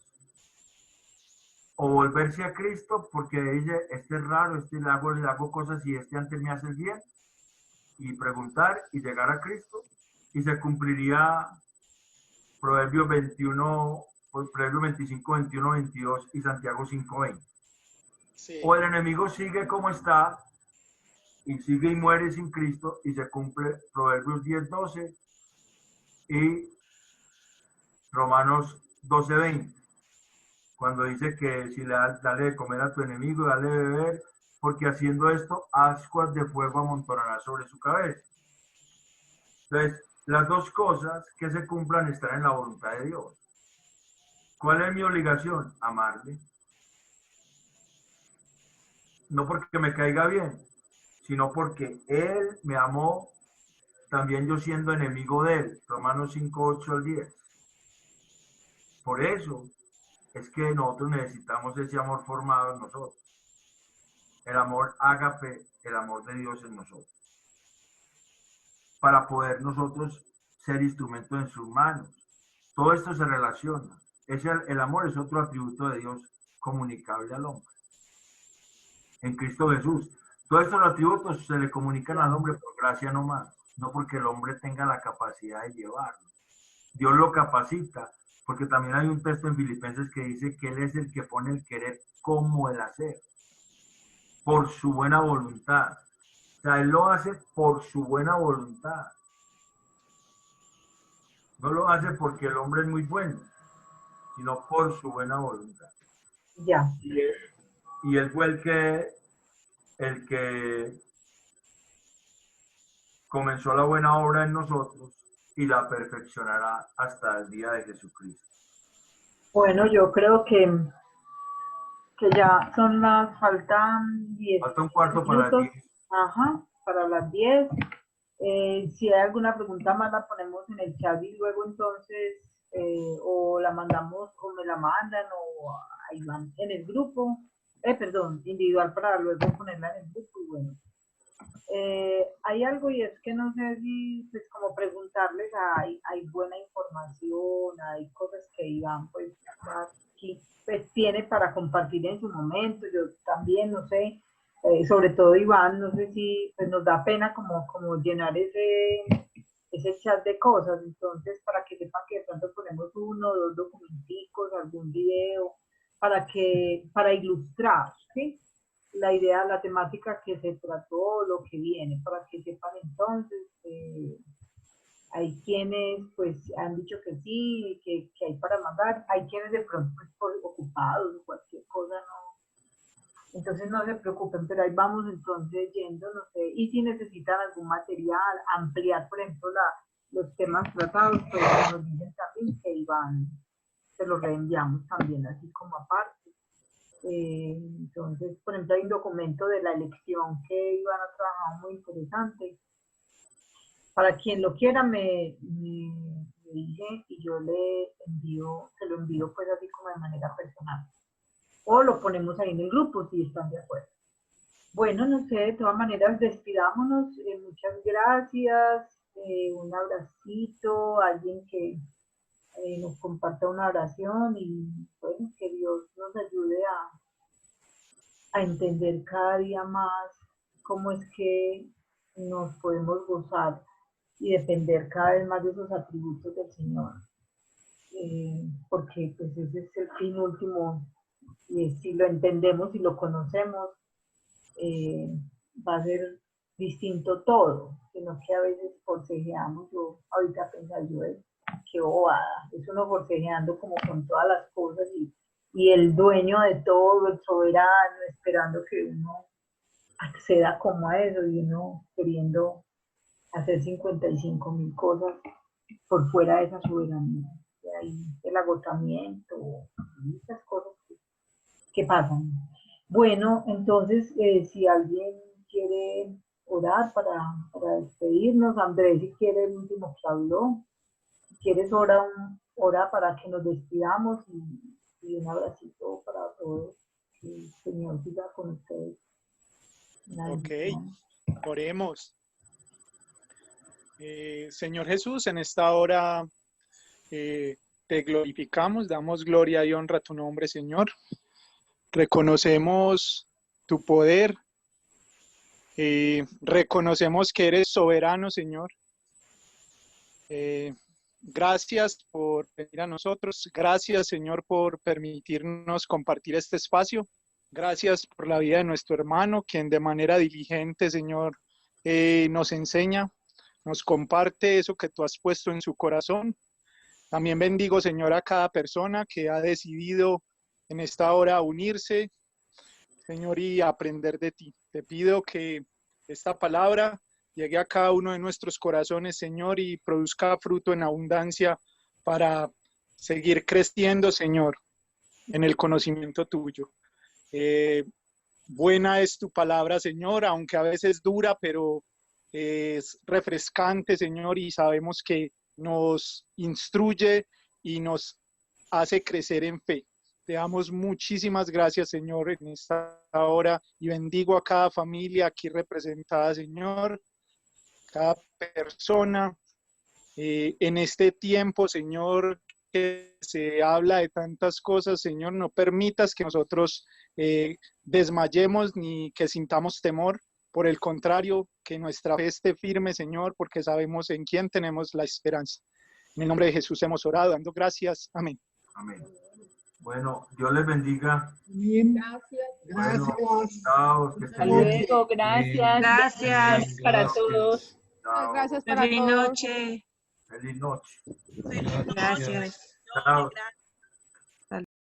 o volverse a Cristo, porque dice, este es raro, este le hago cosas y este antes me hace el bien, y preguntar y llegar a Cristo, y se cumpliría Proverbios 21, Proverbios 25, 21, 22 y Santiago 5, 20. Sí. O el enemigo sigue como está y sigue y muere sin Cristo, y se cumple Proverbios 10, 12 y Romanos 12, 20. Cuando dice que si dale de comer a tu enemigo, dale de beber, porque haciendo esto, ascuas de fuego amontonarás sobre su cabeza. Entonces, las dos cosas que se cumplan están en la voluntad de Dios. ¿Cuál es mi obligación? Amarle. No porque me caiga bien, sino porque Él me amó, también yo siendo enemigo de Él. Romanos 5, 8 al 10. Por eso es que nosotros necesitamos ese amor formado en nosotros. El amor ágape, el amor de Dios en nosotros. Para poder nosotros ser instrumentos en sus manos. Todo esto se relaciona. El amor es otro atributo de Dios comunicable al hombre. En Cristo Jesús. Todos estos atributos se le comunican al hombre por gracia nomás, no porque el hombre tenga la capacidad de llevarlo. Dios lo capacita, porque también hay un texto en Filipenses que dice que Él es el que pone el querer como el hacer, por su buena voluntad. O sea, Él lo hace por su buena voluntad. No lo hace porque el hombre es muy bueno, sino por su buena voluntad. Ya. Y Él fue el que comenzó la buena obra en nosotros y la perfeccionará hasta el día de Jesucristo. Bueno, yo creo que ya faltan 10 Falta un cuarto para las minutos. 10. Ajá, para las 10. Si hay alguna pregunta más la ponemos en el chat y luego entonces o la mandamos o me la mandan o ahí van en el grupo, perdón, individual para luego ponerla en el grupo y bueno. Hay algo y es que no sé si pues como preguntarles, hay buena información, hay cosas que Iván pues aquí pues tiene para compartir en su momento, yo también no sé, sobre todo Iván, no sé si pues nos da pena como llenar ese chat de cosas, entonces para que sepan que de pronto ponemos 1 o 2 documenticos, algún video, para ilustrar, ¿sí? La idea, la temática que se trató, lo que viene, para que sepan entonces, hay quienes pues han dicho que sí, que hay para mandar, hay quienes de pronto pues, por ocupados o cualquier cosa no, entonces no se preocupen, pero ahí vamos entonces yendo, no sé, y si necesitan algún material, ampliar por ejemplo los temas tratados, pues nos dicen también que Iván se los reenviamos también así como aparte. Entonces, por ejemplo, hay un documento de la elección que Iván ha trabajado muy interesante. Para quien lo quiera, me dice y yo le envío, se lo envío pues así como de manera personal. O lo ponemos ahí en el grupo si están de acuerdo. Bueno, no sé, de todas maneras, despidámonos. Muchas gracias. Un abracito, alguien que nos comparta una oración y bueno, que Dios nos ayude a entender cada día más cómo es que nos podemos gozar y depender cada vez más de esos atributos del Señor. Porque pues ese es el fin último y si lo entendemos y lo conocemos, va a ser distinto todo, sino que a veces forcejeamos, yo ahorita pensaba yo, qué bobada, es uno forcejeando como con todas las cosas y el dueño de todo, el soberano, esperando que uno acceda como a eso y uno queriendo hacer 55,000 cosas por fuera de esa soberanía. Y ahí el agotamiento, muchas cosas que pasan. Bueno, entonces, si alguien quiere orar para despedirnos, Andrés, si quiere el último que habló. si quieres ora para que nos despidamos y un abracito para todos. Que el Señor siga con ustedes. Ok, oremos. Señor Jesús, en esta hora te glorificamos, damos gloria y honra a tu nombre, Señor. Reconocemos tu poder, reconocemos que eres soberano, Señor. Gracias por venir a nosotros, gracias, Señor, por permitirnos compartir este espacio. Gracias por la vida de nuestro hermano, quien de manera diligente, Señor, nos enseña, nos comparte eso que tú has puesto en su corazón. También bendigo, Señor, a cada persona que ha decidido en esta hora unirse, Señor, y aprender de ti. Te pido que esta palabra llegue a cada uno de nuestros corazones, Señor, y produzca fruto en abundancia para seguir creciendo, Señor, en el conocimiento tuyo. Buena es tu palabra, Señor, aunque a veces dura, pero es refrescante, Señor, y sabemos que nos instruye y nos hace crecer en fe. Te damos muchísimas gracias, Señor, en esta hora, y bendigo a cada familia aquí representada, Señor, cada persona en este tiempo, Señor, que se habla de tantas cosas, Señor, no permitas que nosotros desmayemos ni que sintamos temor. Por el contrario, que nuestra fe esté firme, Señor, porque sabemos en quién tenemos la esperanza. En el nombre de Jesús hemos orado, dando gracias. Amén. Amén. Bueno, Dios les bendiga. Bien. Gracias. Bueno, chao, que Hasta estén bien. luego, gracias. Gracias. Para todos. Chao. Gracias para Feliz todos. noche. Feliz noche. Gracias. Chao.